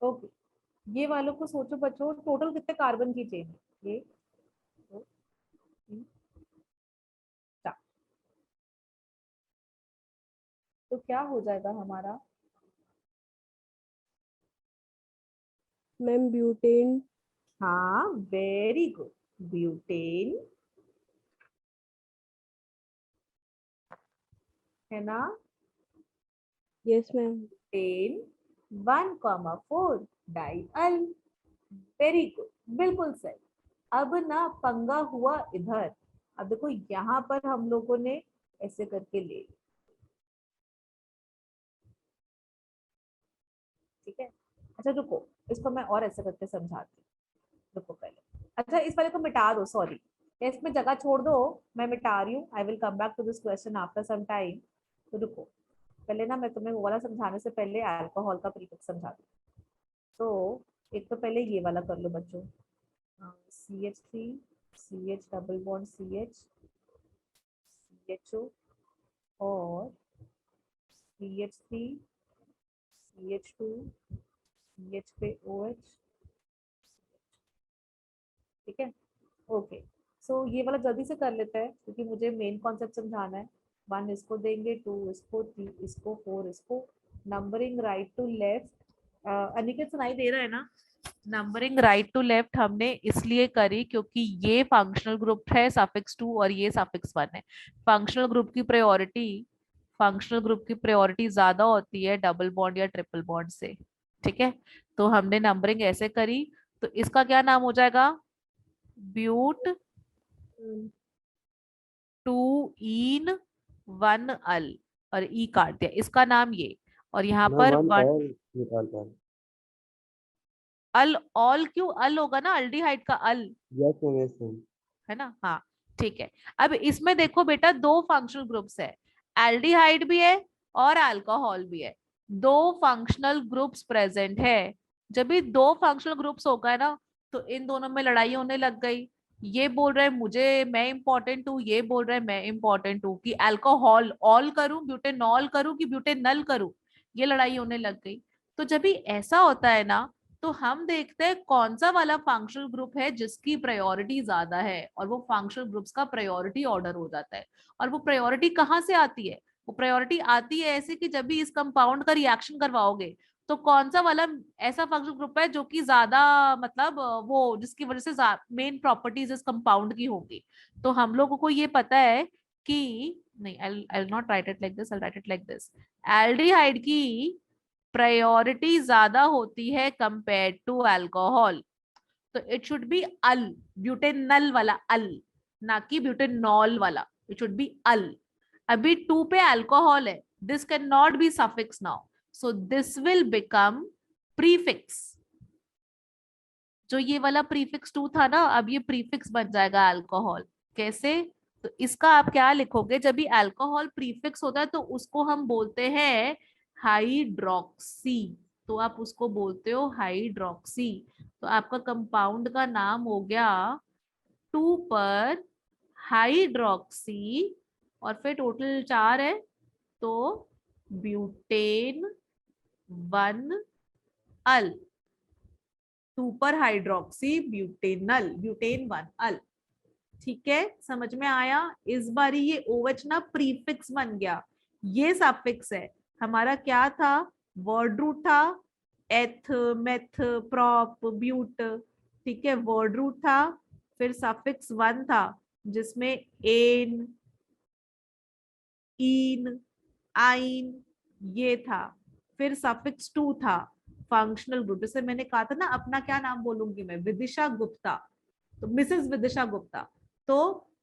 ओके, ये वालों को सोचो बच्चों, टोटल कितने कार्बन की चेन है, ये 2 3 4, तो क्या हो जाएगा हमारा?
Ma'am butane.
हाँ, वेरी गुड, ब्यूटेन, है ना?
Yes ma'am.
Ten 1,4 diol, very good, बिल्कुल सही। अब ना पंगा हुआ इधर, अब देखो यहाँ पर हम लोगों ने ऐसे करके ले लिया, ठीक है। अच्छा रुको, इसको मैं और ऐसे करके समझाती हूँ, रुको पहले। अच्छा इस वाले को मिटा दो, सॉरी, इसमें जगह छोड़ दो, मैं मिटा रही हूँ। I will come back to this question after some time. तो रुको, पहले ना मैं तुम्हें वो वाला समझाने से पहले अल्कोहल का प्रीफिक्स समझा दूँ। तो एक तो पहले ये वाला कर लो बच्चों, CH3 CH double bond CH CHO और CH3 CH2 CH पे OH, ठीक है। ओके, सो ये वाला जल्दी से कर लेते हैं क्योंकि मुझे मेन कॉन्सेप्ट समझाना है। 1 इसको देंगे, 2 इसको, 3 इसको, 4 इसको, numbering right to left. Aniket सुनाई दे रहा है ना? नंबरिंग राइट टू लेफ्ट हमने इसलिए करी क्योंकि ये फंक्शनल ग्रुप है सफिक्स 2 और ये सफिक्स 1 है। फंक्शनल ग्रुप की प्रायोरिटी ज्यादा होती है डबल बॉन्ड या ट्रिपल बॉन्ड से, ठीक है। तो हमने नंबरिंग ऐसे करी, तो इसका क्या नाम हो जाएगा? ब्यूट 2 इन 1 अल, और ई काट दिया, इसका नाम ये। और यहाँ
मैं
पर
वन
1
ऑल निकालता हूँ।
अल, ऑल क्यों अल होगा ना, अल्डिहाइड का अल,
यस मैम, यस मैम।
है ना? हाँ, ठीक है। अब इसमें देखो बेटा, दो फंक्शनल ग्रुप्स है, एल्डिहाइड भी है और अल्कोहल भी है, दो फंक्शनल ग्रुप्स प्रेजेंट है। जब भी दो फंक्शनल ग्रुप्स होगा ना, तो इन दोनों में लड़ाई होने लग गई। ये बोल रहा है मुझे, मैं इंपॉर्टेंट हूँ, ये बोल रहा है मैं इंपॉर्टेंट हूँ, कि अल्कोहल ऑल करूं, ब्यूटेनॉल करूं कि ब्यूटेनल करूं, ये लड़ाई होने लग गई। तो जब भी ऐसा होता है ना, तो हम देखते हैं कौन सा वाला फंक्शनल ग्रुप है जिसकी प्रायोरिटी ज्यादा है, और वो फंक्शनल ग्रुप्स का प्रायोरिटी ऑर्डर हो जाता है। और वो प्रायोरिटी कहाँ से आती है? वो प्रायोरिटी आती है ऐसे कि जब भी इस कंपाउंड का रिएक्शन करवाओगे, तो कौन सा वाला ऐसा फंक्शनल ग्रुप है जो कि ज्यादा, मतलब वो जिसकी वजह से मेन प्रॉपर्टीज इस कंपाउंड की होगी। तो हम लोगों को ये पता है कि नहीं, I will not write it like this, I write it like this. Aldehyde की प्रायोरिटी ज्यादा होती है कंपेयर टू अल्कोहल, तो it should be al, butanal वाला अल, ना कि ब्यूटेनॉल वाला, इट शुड बी अल। अभी 2 पे अल्कोहल है, this can not be suffix now, so this will become prefix. जो ये वाला प्रीफिक्स 2 था ना, अब ये प्रीफिक्स बन जाएगा अल्कोहल। कैसे? तो इसका आप क्या लिखोगे, जब भी अल्कोहल प्रीफिक्स होता है तो उसको हम बोलते हैं हाइड्रोक्सी, तो आप उसको बोलते हो हाइड्रोक्सी। तो आपका कंपाउंड का नाम हो गया 2 पर हाइड्रोक्सी, और फिर टोटल 4 है, तो ब्यूटेन 1 अल, 2 पर हाइड्रोक्सी ब्यूटेनल, ब्यूटेन 1 अल। ठीक है, समझ में आया? इस बारी ये OH ना प्रीफिक्स बन गया, ये सफिक्स है। हमारा क्या था? वर्ड रूट था एथ, मेथ, प्रॉप, ब्यूट, ठीक है, वर्ड रूट था। फिर सफिक्स 1 था जिसमें एन, इन, आइन ये था। फिर सफिक्स 2 था फंक्शनल ग्रुप, जैसे मैंने कहा था ना, अपना क्या नाम बोलूंगी मैं, विदिशा गुप्ता, तो मिसेस विदिशा गुप्ता। तो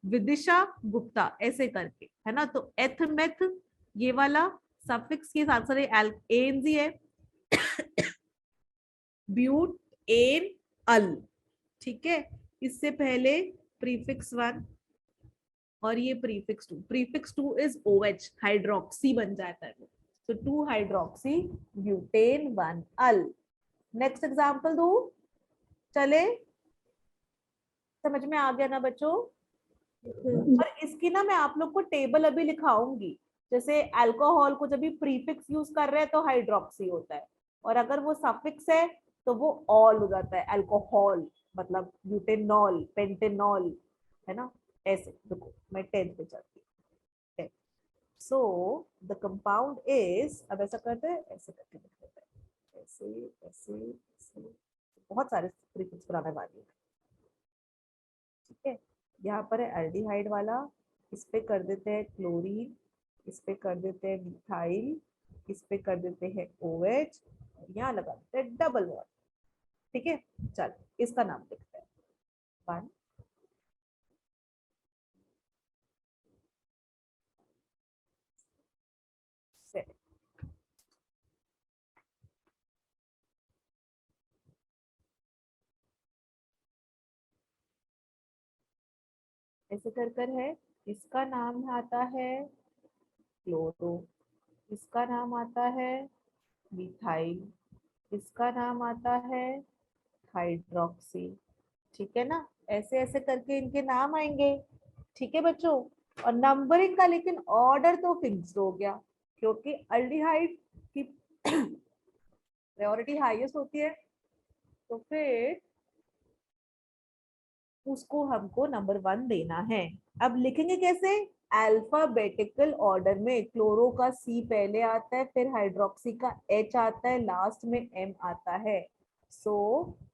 विदिशा गुप्ता ऐसे करके, है ना। तो एथ मेथ ये वाला सफिक्स के साथ साथ एएनजी है, ब्यूट एन अल, ठीक है। इससे पहले प्रीफिक्स 1 और ये prefix two is OH, hydroxy बन जाता है। तो 2 हाइड्रोक्सी ब्यूटेन 1 अल। नेक्स्ट एग्जांपल दो, चले, समझ में आ गया ना बच्चों। और इसकी ना मैं आप लोग को टेबल अभी लिखाऊंगी, जैसे अल्कोहल को जब भी प्रीफिक्स यूज कर रहे हैं तो हाइड्रोक्सी होता है, और अगर वो सफिक्स है तो वो ऑल हो जाता है, अल्कोहल मतलब ब्यूटेनॉल, पेंटेनॉल, है ना। ऐसे देखो मैं 10th पे चलती हूँ। सो द कंपाउंड इज, अब ऐसा करते हैं, ऐसे करके लिख देते हैं, ऐसे ऐसे ऐसे, बहुत सारे प्रीफिक्स बनाने वाली है, ठीक है। यहाँ पर है एल्डिहाइड वाला, इस पे कर देते हैं क्लोरीन, इस पे कर देते हैं मिथाइल, इस पे कर देते हैं OH, यहाँ लगा देते हैं डबल बॉन्ड, ठीक है। चल इसका नाम लिखते हैं 1 7। ऐसे कर कर है, इसका नाम आता है क्लोरो, इसका नाम आता है मिथाइल, इसका नाम आता है हाइड्रोक्सी, ठीक है ना। ऐसे ऐसे करके इनके नाम आएंगे, ठीक है बच्चों। और नंबरिंग का लेकिन ऑर्डर तो फिक्स्ड हो गया, क्योंकि अल्डिहाइड की प्रायोरिटी हाईएस्ट होती है, तो फिर उसको हमको नंबर 1 देना है। अब लिखेंगे कैसे, अल्फाबेटिकल ऑर्डर में, क्लोरो का C पहले आता है, फिर हाइड्रोक्सी का H आता है, लास्ट में M आता है। So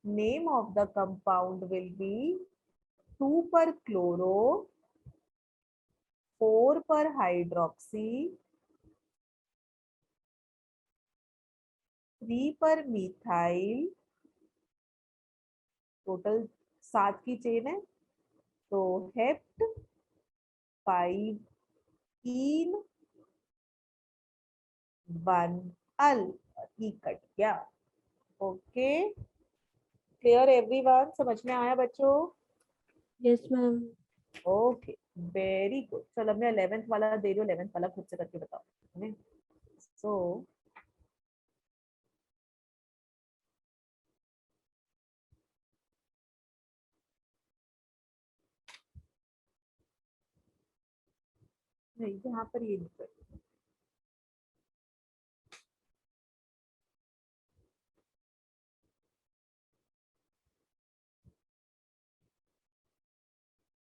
name of the compound will be 2 पर क्लोरो, 4 पर हाइड्रोक्सी, 3 पर मिथाइल, टोटल 7 की चेन है, तो हेप्ट 5 इन 1 अल, ई कट गया। ओके, क्लियर एवरीवन, समझ में आया बच्चों।
Yes ma'am.
Okay very good. चलो मैं 11th वाला दे रही हूँ, 11th वाला खुद से करके बताओ। सो नहीं, यहाँ पर ये नहीं कर,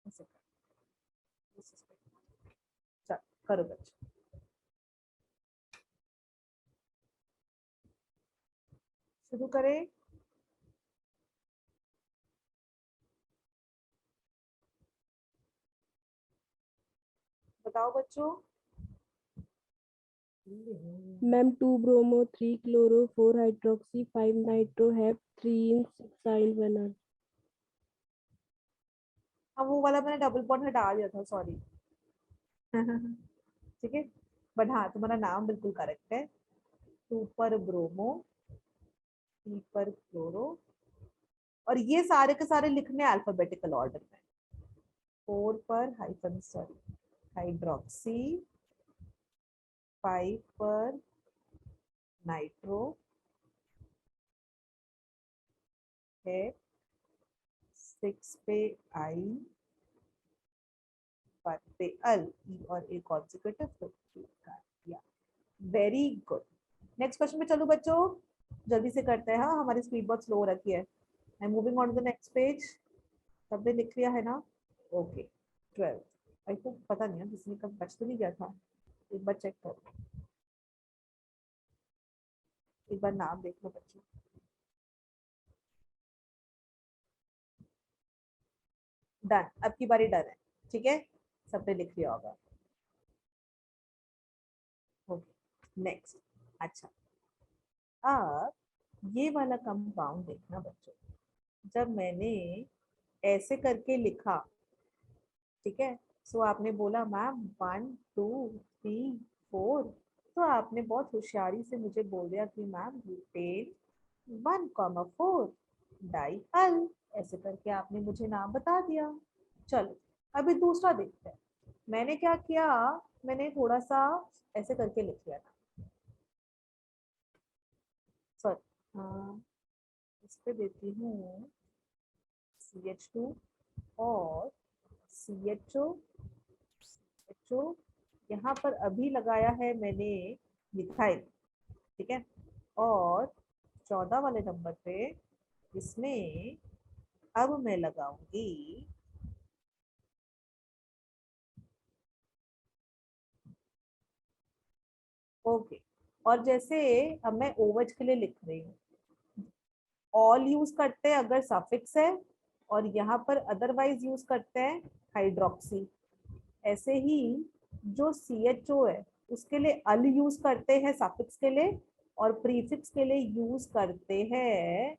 ऐसे कर, चल करो बच्चों, शुरू करें। बताओ बच्चों।
Ma'am 2 bromo 3 chloro 4 hydroxy 5 nitro have 3 इन 6 आइल 1 अल।
हाँ वो वाला मैंने डबल बॉन्ड हटा दिया था, सॉरी। ठीक है, बट हाँ तुम्हारा नाम बिल्कुल करेक्ट है। 2 पर ब्रोमो, 3 पर क्लोरो, और ये सारे के सारे लिखने अल्फाबेटिकल ऑर्डर में। 4 पर हाइफन सॉरी हाइड्रोक्सी, 5 पर नाइट्रो है, 6 पे आई, 1 पे अल, ई और ए कॉन्सिक्यूटिव, तो या वेरी गुड। नेक्स्ट क्वेश्चन पे चलो बच्चों, जल्दी से करते हैं, हाँ हमारी स्पीड बहुत स्लो हो रखी है। I am moving on to the next page. सबने लिख लिया है ना? ओके 12। आई को पता नहीं है किसी का बच तो नहीं गया था, एक बार चेक करो, एक बार नाम देख लो बच्चों। डन, अब की बारी डन है, ठीक है, सबने लिख लिया होगा। Okay next. अच्छा, अब ये वाला कंपाउंड देखना बच्चों, जब मैंने ऐसे करके लिखा ठीक है। सो आपने बोला मैम 1 2 3 4, तो आपने बहुत होशियारी से मुझे बोल दिया कि मैम ब्यूटेन 1,4 डाई अल, ऐसे करके आपने मुझे नाम बता दिया। चलो अभी दूसरा देखते हैं। मैंने क्या किया, मैंने थोड़ा सा ऐसे करके लिख लिया था, सॉरी इस पे देती हूँ CH2 और CHO, यहाँ पर अभी लगाया है मैंने मिथाइल, ठीक है। और 14 वाले नंबर पे इसमें अब मैं लगाऊंगी ओके। और जैसे अब मैं OH के लिए लिख रही हूँ, ऑल यूज करते हैं अगर सफिक्स है, और यहाँ पर अदरवाइज यूज करते हैं हाइड्रोक्सी। ऐसे ही जो CHO है उसके लिए अल यूज करते हैं सफिक्स के लिए, और प्रीफिक्स के लिए यूज करते हैं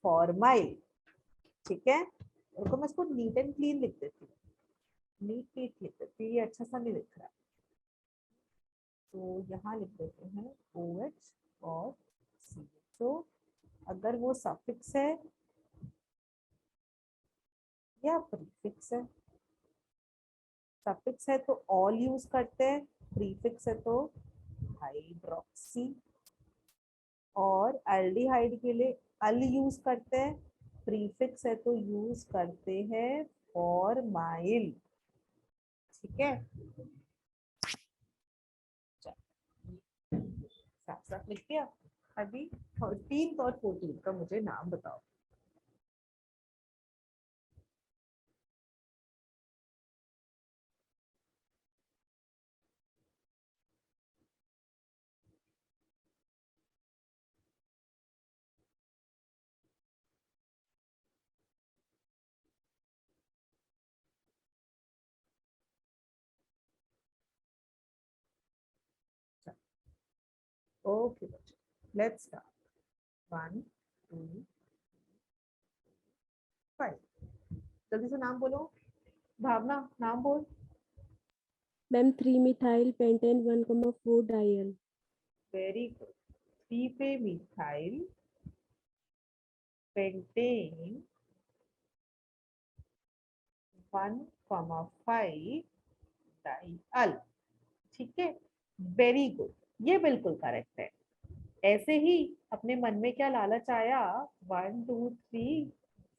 फॉर्माइल, ठीक है। तो मैं इसको नीट एंड क्लीन लिख देती हूँ, नीट नीट लिख देती हूँ, ये अच्छा सा नहीं लिख रहा। तो यहाँ लिख देते हैं OH और CHO, अगर वो सफिक्स है या प्रीफिक्स है। सफिक्स है तो ऑल यूज करते हैं, प्रीफिक्स है तो हाइड्रोक्सी, और एल्डिहाइड के लिए अल यूज करते हैं, प्रीफिक्स है तो यूज करते हैं फॉर्माइल, ठीक है। साफ साफ लिख दिया। अभी 13 और 14 का मुझे नाम बताओ। ओके बच्चों, लेट्स स्टार्ट। 1 2 5, जल्दी से नाम बोलो। भावना नाम बोल।
Ma'am 3 methyl pentane 1,4 dial.
Very good. 3 पे मिथाइल पेंटेन 1,5 डाइअल, ठीक है। वेरी गुड, ये बिल्कुल करेक्ट है। ऐसे ही अपने मन में क्या लालच आया, 1 2 3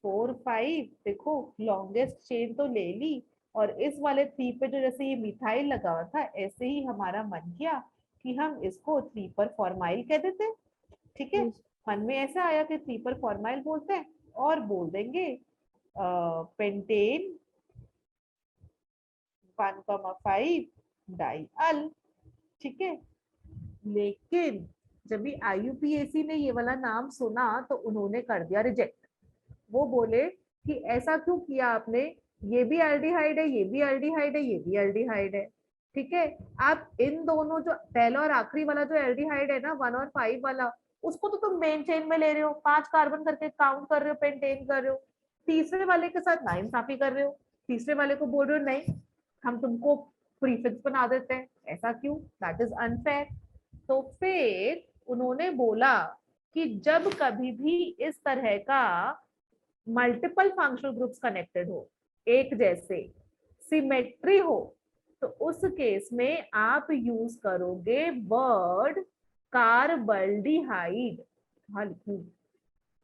4 5, देखो लॉन्गेस्ट चेन तो ले ली, और इस वाले 3 पे जो जैसे ये मिथाइल लगा हुआ था, ऐसे ही हमारा मन किया कि हम इसको 3 पर फॉर्माइल कह देते, ठीक है। मन में ऐसा आया कि 3 पर फॉर्माइल बोलते हैं, और बोल देंगे पेंटेन 1,5 डाइअल, ठीक है। लेकिन जब भी IUPAC ने ये वाला नाम सुना तो उन्होंने कर दिया रिजेक्ट। वो बोले कि ऐसा क्यों किया आपने, ये भी एल्डिहाइड है, ये भी एल्डिहाइड है, ये भी एल्डिहाइड है, ठीक है। आप इन दोनों जो पहला और आखिरी वाला जो एल्डिहाइड है ना 1 और 5 वाला, उसको तो तुम मेन चेन में ले रहे हो, 5 कार्बन करके काउंट कर रहे हो, पेंटेन कर रहे हो। तीसरे वाले के साथ नाइंसाफी कर रहे हो, तीसरे वाले को बोल रहे हो नहीं हम तुमको प्रीफिक्स बना देते हैं, ऐसा क्यों, दैट इज अनफेयर। तो फिर उन्होंने बोला कि जब कभी भी इस तरह का मल्टीपल फंक्शनल ग्रुप्स कनेक्टेड हो, एक जैसे सिमेट्री हो, तो उस केस में आप यूज करोगे वर्ड कार्बल्डिहाइड। हाँ लिखूं,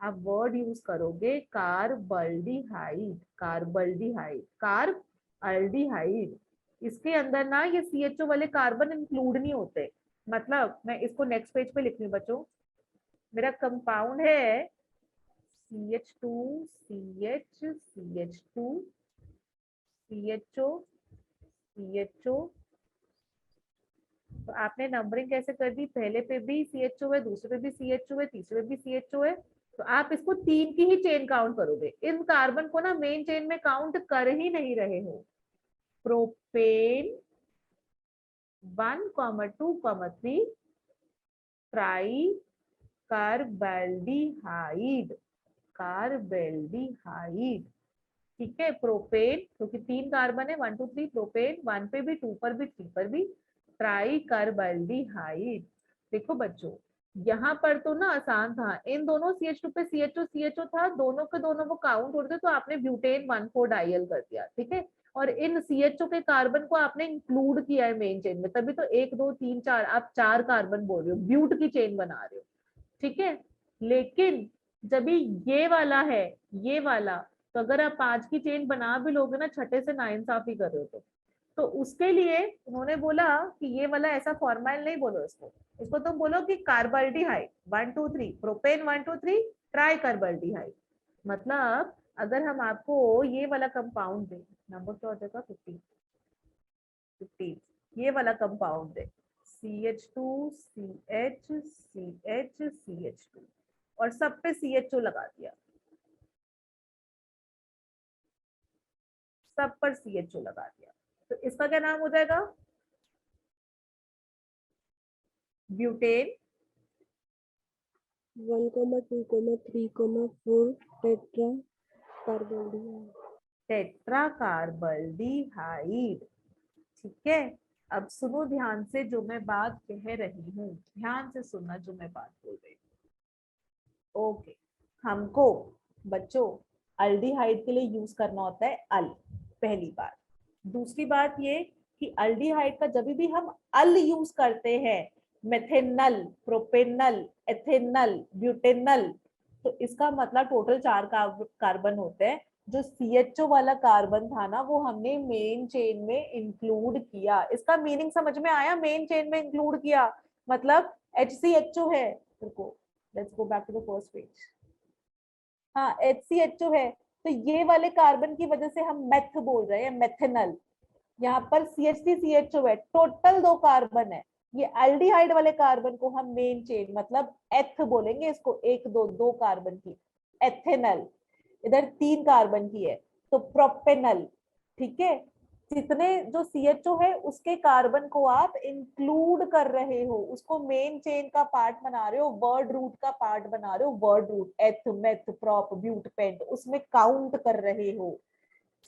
आप वर्ड यूज करोगे कार्बल्डिहाइड, कार्बल्डिहाइड, कार्ब अल्डिहाइड। इसके अंदर ना ये CHO वाले कार्बन इंक्लूड नहीं होते। मतलब मैं इसको नेक्स्ट पेज पे लिख रही हूँ बच्चों, मेरा कंपाउंड है CH2 CH CH2 CHO CHO। तो आपने नंबरिंग कैसे कर दी, पहले पे भी CHO है, दूसरे पे भी CHO है, तीसरे पे भी CHO है, तो आप इसको 3 की ही चेन काउंट करोगे, इन कार्बन को ना मेन चेन में काउंट कर ही नहीं रहे हो। प्रोपेन 1, 2, 3 ट्राई कार्बल्डिहाइड, कार्बल्डिहाइड, ठीक है, प्रोपेन क्योंकि 3 कार्बन है, 1 2 3 प्रोपेन, 1 पे भी, 2 पर भी, 3 पर भी, ट्राई कार्बल्डिहाइड। देखो बच्चों यहाँ पर तो ना आसान था, इन दोनों CH2 पे CHO था, दोनों के दोनों वो काउंट होते तो आपने ब्यूटेन 1,4 डायल कर दिया, ठीक है। और इन CHO के कार्बन को आपने इंक्लूड किया है मेन चेन में, तभी तो 1 2 3 4 आप 4 कार्बन बोल रहे हो, ब्यूट की चेन बना रहे हो, ठीक है। लेकिन जब ये वाला है, ये वाला, तो अगर आप 5 की चेन बना भी लोगे ना, छठे से नाइंसाफी कर रहे हो तो उसके लिए उन्होंने बोला कि ये वाला ऐसा फॉर्मैल नहीं बोलो इसको, इसको तुम बोलो कि कार्बल्डिहाइड 1 2 3 प्रोपेन 1 2 3 ट्राई कार्बल्डिहाइड। मतलब अगर हम आपको ये वाला कंपाउंड दें, नंबर क्या हो जाएगा 15 15, ये वाला कंपाउंड दें CH2 CH CH CH2 और सब पे CHO लगा दिया, सब पर CHO लगा दिया, तो इसका क्या नाम हो जाएगा? Butane
1,2,3,4 tetra carbaldehyde.
Tetra carbaldehyde, ठीक है। अब सुनो ध्यान से जो मैं बात कह रही हूँ, ध्यान से सुनना जो मैं बात बोल रही हूँ। ओके, हमको बच्चों अल्डिहाइड के लिए यूज करना होता है अल, पहली बात। दूसरी बात ये कि अल्डिहाइड का जब भी हम अल यूज करते हैं, मेथेनल, प्रोपेनल, एथेनल, ब्यूटेनल, तो इसका मतलब टोटल 4 कार्बन होते हैं। जो CHO वाला कार्बन था ना वो हमने मेन चेन में इंक्लूड किया। इसका मीनिंग समझ में आया? मेन चेन में इंक्लूड किया मतलब HCHO है। Let's go back to the first page. हाँ HCHO है, तो ये वाले कार्बन की वजह से हम मेथ बोल रहे हैं, मेथेनल। यहाँ पर CH3CHO है, टोटल 2 कार्बन है। ये एल्डिहाइड वाले कार्बन को हम मेन चेन मतलब एथ बोलेंगे इसको, 1 2 2 कार्बन की एथेनल, इधर 3 कार्बन की है तो प्रोपेनल, ठीक है। जितने जो CHO है उसके कार्बन को आप इंक्लूड कर रहे हो, उसको मेन चेन का पार्ट बना रहे हो, वर्ड रूट का पार्ट बना रहे हो, वर्ड रूट एथ मेथ प्रोप ब्यूट पेंट उसमें काउंट कर रहे हो,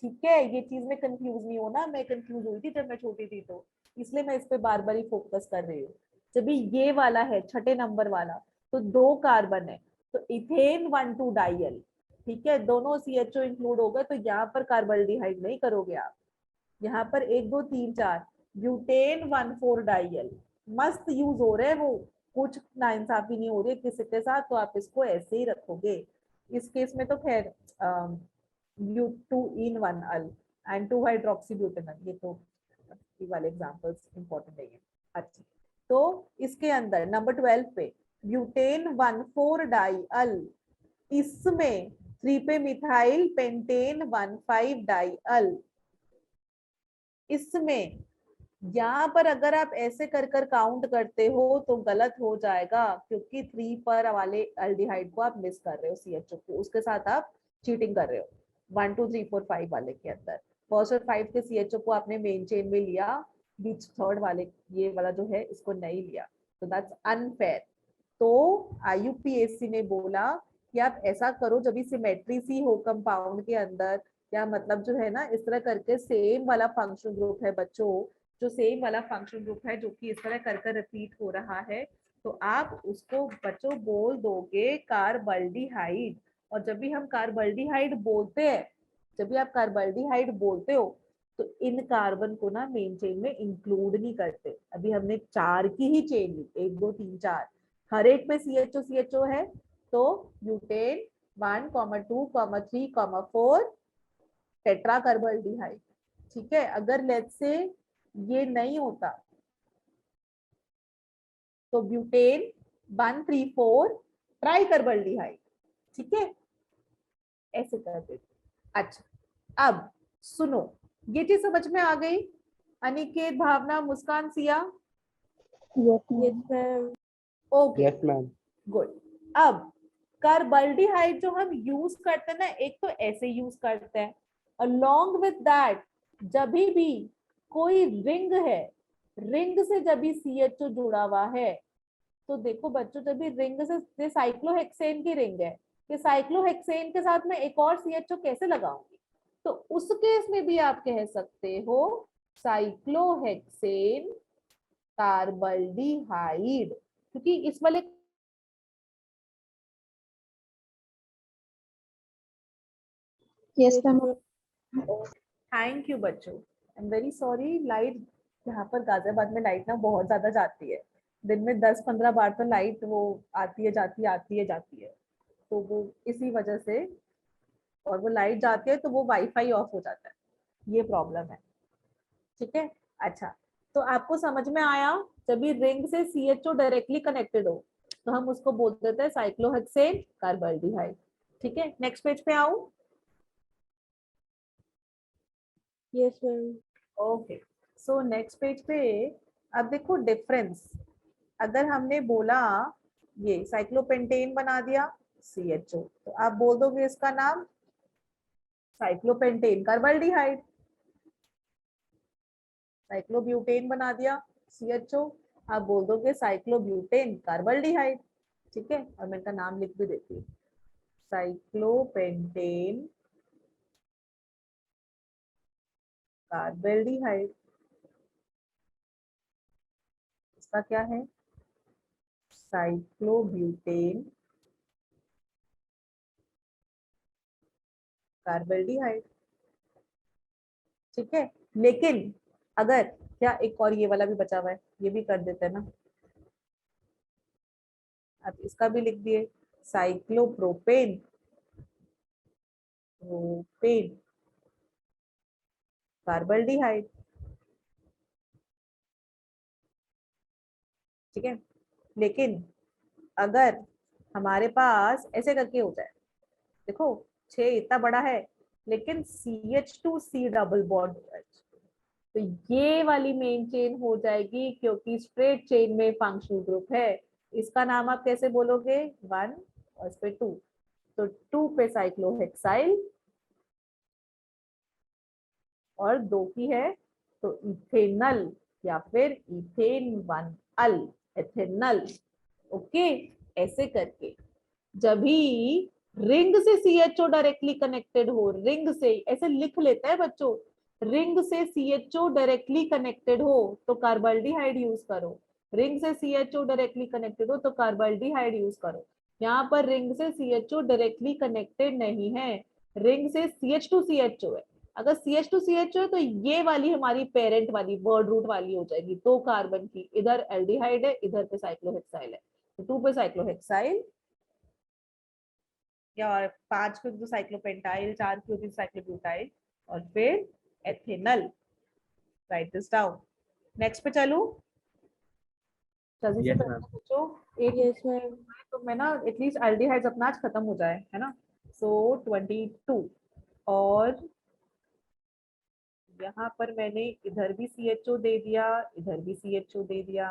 ठीक है। ये चीज में कंफ्यूज नहीं होना, मैं कंफ्यूज हुई थी जब मैं छोटी थी तो इसलिए मैं इस पे बार बार ही फोकस कर रही हूँ। जब ये वाला है छठे नंबर वाला तो 2 कार्बन है, तो इथेन 1 2 डाइयल, ठीक है, दोनों CHO इंक्लूड हो गए, तो यहाँ पर कार्बल्डिहाइड नहीं करोगे आप, यहाँ पर 1 2 3 4 ब्यूटेन 1 4 डाइयल, मस्त यूज हो रहे हैं वो, कुछ नाइंसाफी नहीं हो रही किसी के साथ, तो आप इसको ऐसे ही रखोगे। इस केस में तो खैर U2 in 1 अल एंड 2 हाइड्रोक्सीब्यूटेनॉल, ये तो ये वाले एग्जांपल्स इंपॉर्टेंट नहीं है। अच्छा, तो इसके अंदर नंबर 12 पे ब्यूटेन 1 4 डाई अल, इसमें 3 पे मिथाइल पेंटेन 1 5 डाई अल, इसमें यहाँ पर अगर आप ऐसे कर कर काउंट करते हो तो गलत हो जाएगा, क्योंकि 3 पर वाले अल्डिहाइड को आप मिस कर रहे हो, CHO को, उसके साथ आप चीटिंग कर रहे हो। 1 2 3 4 5 वाले के अंदर फर्स्ट और 5 के CHO को आपने मेन चेन में लिया, बीच थर्ड वाले ये वाला जो है इसको नहीं लिया, तो दैट्स अनफेयर। तो IUPAC ने बोला कि आप ऐसा करो जब भी सिमेट्री सी हो कंपाउंड के अंदर, या मतलब जो है ना इस तरह करके सेम वाला फंक्शनल ग्रुप है बच्चों, जो सेम वाला फंक्शनल ग्रुप है जो कि इस तरह कर कर रिपीट हो रहा है, तो आप उसको बच्चों बोल दोगे कार्बल्डिहाइड। और जब भी हम कार्बल्डिहाइड बोलते हैं, जब भी आप कार्बल्डिहाइड बोलते हो तो इन कार्बन को ना मेन चेन में इंक्लूड नहीं करते। अभी हमने 4 की ही चेन ली, 1 2 3 4, हर एक में CHO है, तो ब्यूटेन 1 2 3 4 टेट्रा कार्बल्डिहाइड, ठीक है। अगर लेट्स से ये नहीं होता तो ब्यूटेन 1 3 4 ट्राई कार्बल्डिहाइड, ठीक है, ऐसे कर देते। अच्छा, अब सुनो, ये चीज समझ में आ गई? Aniket, Bhavna, Muskan, Siya?
Yes ma'am.
Okay,
yes ma'am.
Good. अब कार्बल्डिहाइड जो हम यूज करते हैं ना, एक तो ऐसे यूज करते हैं, अलोंग विद दैट जब भी कोई रिंग है, रिंग से जब भी CHO जुड़ा हुआ है, तो देखो बच्चों जब भी रिंग से साइक्लोहेक्सेन की रिंग है, कि साइक्लोहेक्सेन के साथ में एक और CHO कैसे लगाऊंगी? तो उस केस में भी आप कह सकते हो साइक्लोहेक्सेन कार्बल्डिहाइड, क्योंकि इस वाले
Yes, ma'am.
थैंक यू बच्चों, I am very sorry. Light यहाँ पर गाजियाबाद में लाइट ना बहुत ज्यादा जाती है, दिन में 10-15 बार तो लाइट वो आती है जाती है आती है जाती है, तो वो इसी वजह से, और वो लाइट जाती है तो वो वाईफाई ऑफ हो जाता है, ये प्रॉब्लम है। ठीक है, अच्छा, तो आपको समझ में आया, जब भी रिंग से CHO डायरेक्टली कनेक्टेड हो तो हम उसको बोल देते हैं साइक्लोहेक्सेन कार्बल्डिहाइड। ठीक है, नेक्स्ट पेज पे आऊं।
Yes, ma'am.
Okay, so next page पे अब देखो डिफरेंस। अगर हमने बोला ये साइक्लोपेंटेन बना दिया CHO, तो आप बोल दोगे इसका नाम साइक्लोपेंटेन कार्बल्डिहाइड। साइक्लोब्यूटेन बना दिया CHO, आप बोल दोगे साइक्लोब्यूटेन कार्बल्डिहाइड। ठीक है, और मैं इनका नाम लिख भी देती हूँ, साइक्लोपेंटेन कार्बल्डिहाइड। इसका क्या है, साइक्लोब्यूटेन कार्बल्डिहाइड। ठीक है, लेकिन अगर क्या एक और ये वाला भी बचा हुआ है, ये भी कर देते हैं ना, अब इसका भी लिख दिए साइक्लोप्रोपेन प्रोपेन कार्बल्डिहाइड। ठीक है, लेकिन अगर हमारे पास ऐसे करके हो जाए, देखो 6 इतना बड़ा है लेकिन CH2C डबल बॉन्ड हो जाए, तो ये वाली मेन चेन हो जाएगी, क्योंकि स्ट्रेट चेन में फंक्शनल ग्रुप है। इसका नाम आप कैसे बोलोगे, 1 और इस पे 2, तो 2 पे साइक्लोहेक्साइल और 2 की है तो इथेनल या फिर इथेन 1 अल, एथेनल। ओके, ऐसे करके जब भी रिंग से CHO डायरेक्टली कनेक्टेड हो, रिंग से ऐसे लिख लेता है बच्चों, रिंग से CHO डायरेक्टली कनेक्टेड हो तो कार्बल्डिहाइड यूज करो, रिंग से CHO डायरेक्टली कनेक्टेड हो तो कार्बल्डिहाइड यूज करो। यहाँ पर रिंग से CHO डायरेक्टली कनेक्टेड नहीं है, रिंग से CH2CHO है। अगर CH2CHO है तो ये वाली हमारी पेरेंट वाली वर्ड रूट वाली हो जाएगी, 2 कार्बन की, इधर एल्डिहाइड है इधर पे साइक्लोहेक्साइल है, तो 2 पे साइक्लोहेक्साइल, या 5 के तो साइक्लोपेंटाइल, 4 के होती साइक्लोब्यूटाइल, और फिर ethanal. Right this down. Next पे चलूं, जल्दी से
Yes,
करना
ma'am.
बच्चों, एक
Yes, ma'am.
तो मैं ना एटलीस्ट एल्डिहाइड्स अपना आज खत्म हो जाए, है ना। सो 22, और यहाँ पर मैंने इधर भी CHO दे दिया, इधर भी CHO दे दिया।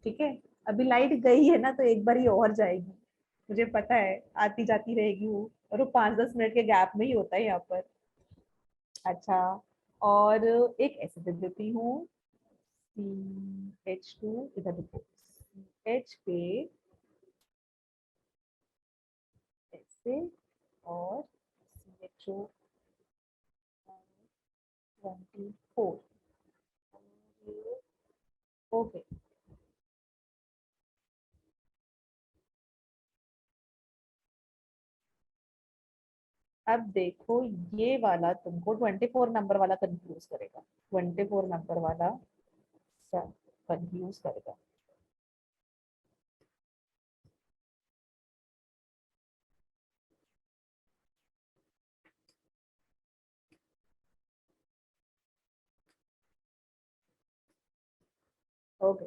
ठीक है, अभी लाइट गई है ना तो एक बार ही और जाएगी, मुझे पता है आती जाती रहेगी वो, और वो 5-10 मिनट के गैप में ही होता है यहाँ पर। अच्छा, और एक ऐसे दे देती हूँ, CH2 इधर देखो, CH पे ऐसे, और CHO 24। ओके, अब देखो ये वाला तुमको 24 नंबर वाला कंफ्यूज करेगा, 24 नंबर वाला कंफ्यूज करेगा। ओके,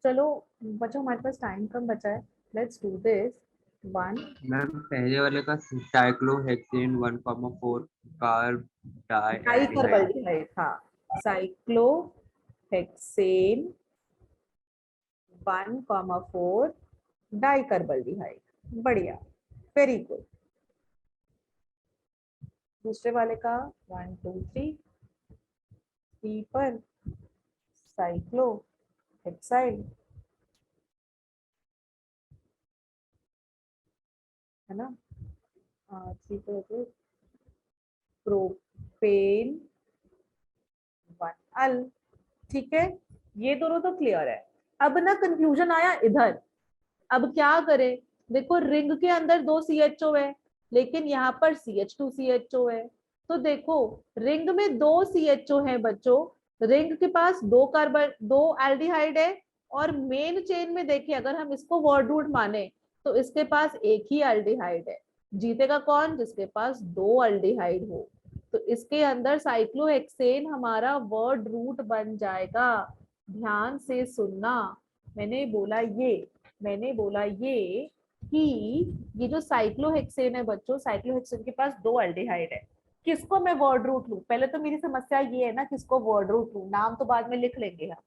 चलो बच्चों हमारे पास टाइम कम बचा है, let's do this one.
Ma'am पहले वाले का साइक्लोहेक्सेन 1,4 कार्ब डाइएल्डिहाइड।
डाइकार्बल्डिहाइड, हाँ, साइक्लोहेक्सेन 1,4 डाइकार्बल्डिहाइड, बढ़िया, वेरी गुड। दूसरे वाले का 1 2 3 सी पर साइक्लोहेक्साइल, है ना, 3 पर प्रो प्रोपेन 1 अल। ठीक है, ये दोनों तो क्लियर है। अब ना कंफ्यूजन आया इधर, अब क्या करें? देखो रिंग के अंदर 2 CHO है, लेकिन यहाँ पर CH2 CHO है। तो देखो रिंग में 2 CHO है बच्चों, रिंग के पास 2 कार्बन 2 एल्डिहाइड है, और मेन चेन में देखिए अगर हम इसको वर्ड रूट माने तो इसके पास एक ही एल्डिहाइड है। जीतेगा कौन? जिसके पास 2 एल्डिहाइड हो। तो इसके अंदर साइक्लोहेक्सेन हमारा वर्ड रूट बन जाएगा। ध्यान से सुनना, मैंने बोला ये कि ये जो साइक्लोहेक्सेन है बच्चों, साइक्लोहेक्सेन के पास 2 एल्डिहाइड है। किसको मैं वर्ड रूट लूं? पहले तो मेरी समस्या ये है ना, किसको वर्ड रूट लूं? नाम तो बाद में लिख लेंगे हम।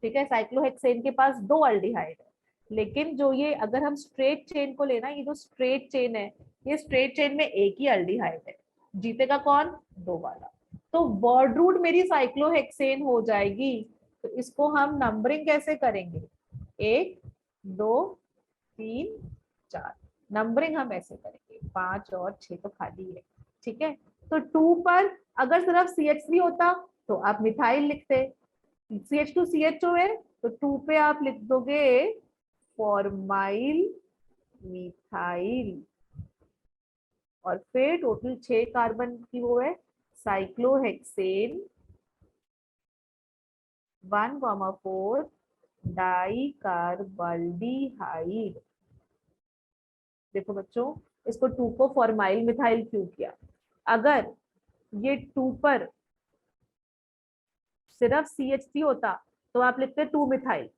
ठीक है, साइक्लोहेक्सेन के पास 2 एल्डिहाइड है, लेकिन जो ये अगर हम स्ट्रेट चेन को लेना, ये जो स्ट्रेट चेन है, ये स्ट्रेट चेन में एक ही एल्डिहाइड है। जीतेगा कौन? 2 वाला। तो वर्ड रूट मेरी साइक्लोहेक्सेन हो जाएगी। तो इसको हम नंबरिंग कैसे करेंगे? 1 2 3 4 नंबरिंग हम ऐसे करेंगे। 5 और 6 तो खाली है। ठीक है, तो 2 पर अगर सिर्फ CH3 होता तो आप मिथाइल लिखते, CH2 CHO है तो 2 पे आप लिख दोगे फॉर्माइल मिथाइल, और फिर टोटल 6 कार्बन की वो है साइक्लोहेक्सेन 1,4 डाई कार्बल्डिहाइड। देखो बच्चों, इसको 2 को फॉर्माइल मिथाइल क्यों किया? अगर ये 2 पर सिर्फ CH3 होता तो आप लिखते 2 मिथाइल।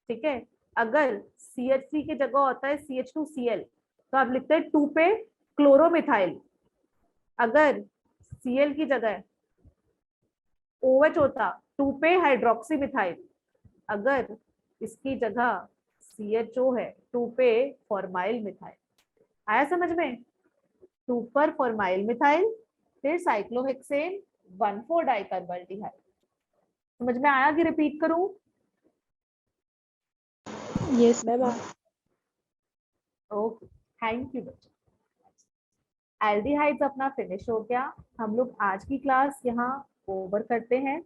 ठीक है, अगर CH3 की जगह होता है CH2Cl तो आप लिखते हैं 2 पे क्लोरोमिथाइल। अगर Cl की जगह OH होता 2 पे हाइड्रोक्सी मिथाइल। अगर इसकी जगह CHO है 2 पे फॉर्माइल मिथाइल। आया समझ में? 2 पर फॉर्माइल मिथाइल, फिर साइक्लोहेक्सेन 1,4 डाइकार्बल्डिहाइड। समझ में आया कि रिपीट करूं?
Yes,
ma'am
okay, thank you बच्चों। एल्डिहाइड्स अपना फिनिश हो गया। हम लोग आज की क्लास यहाँ ओवर करते हैं।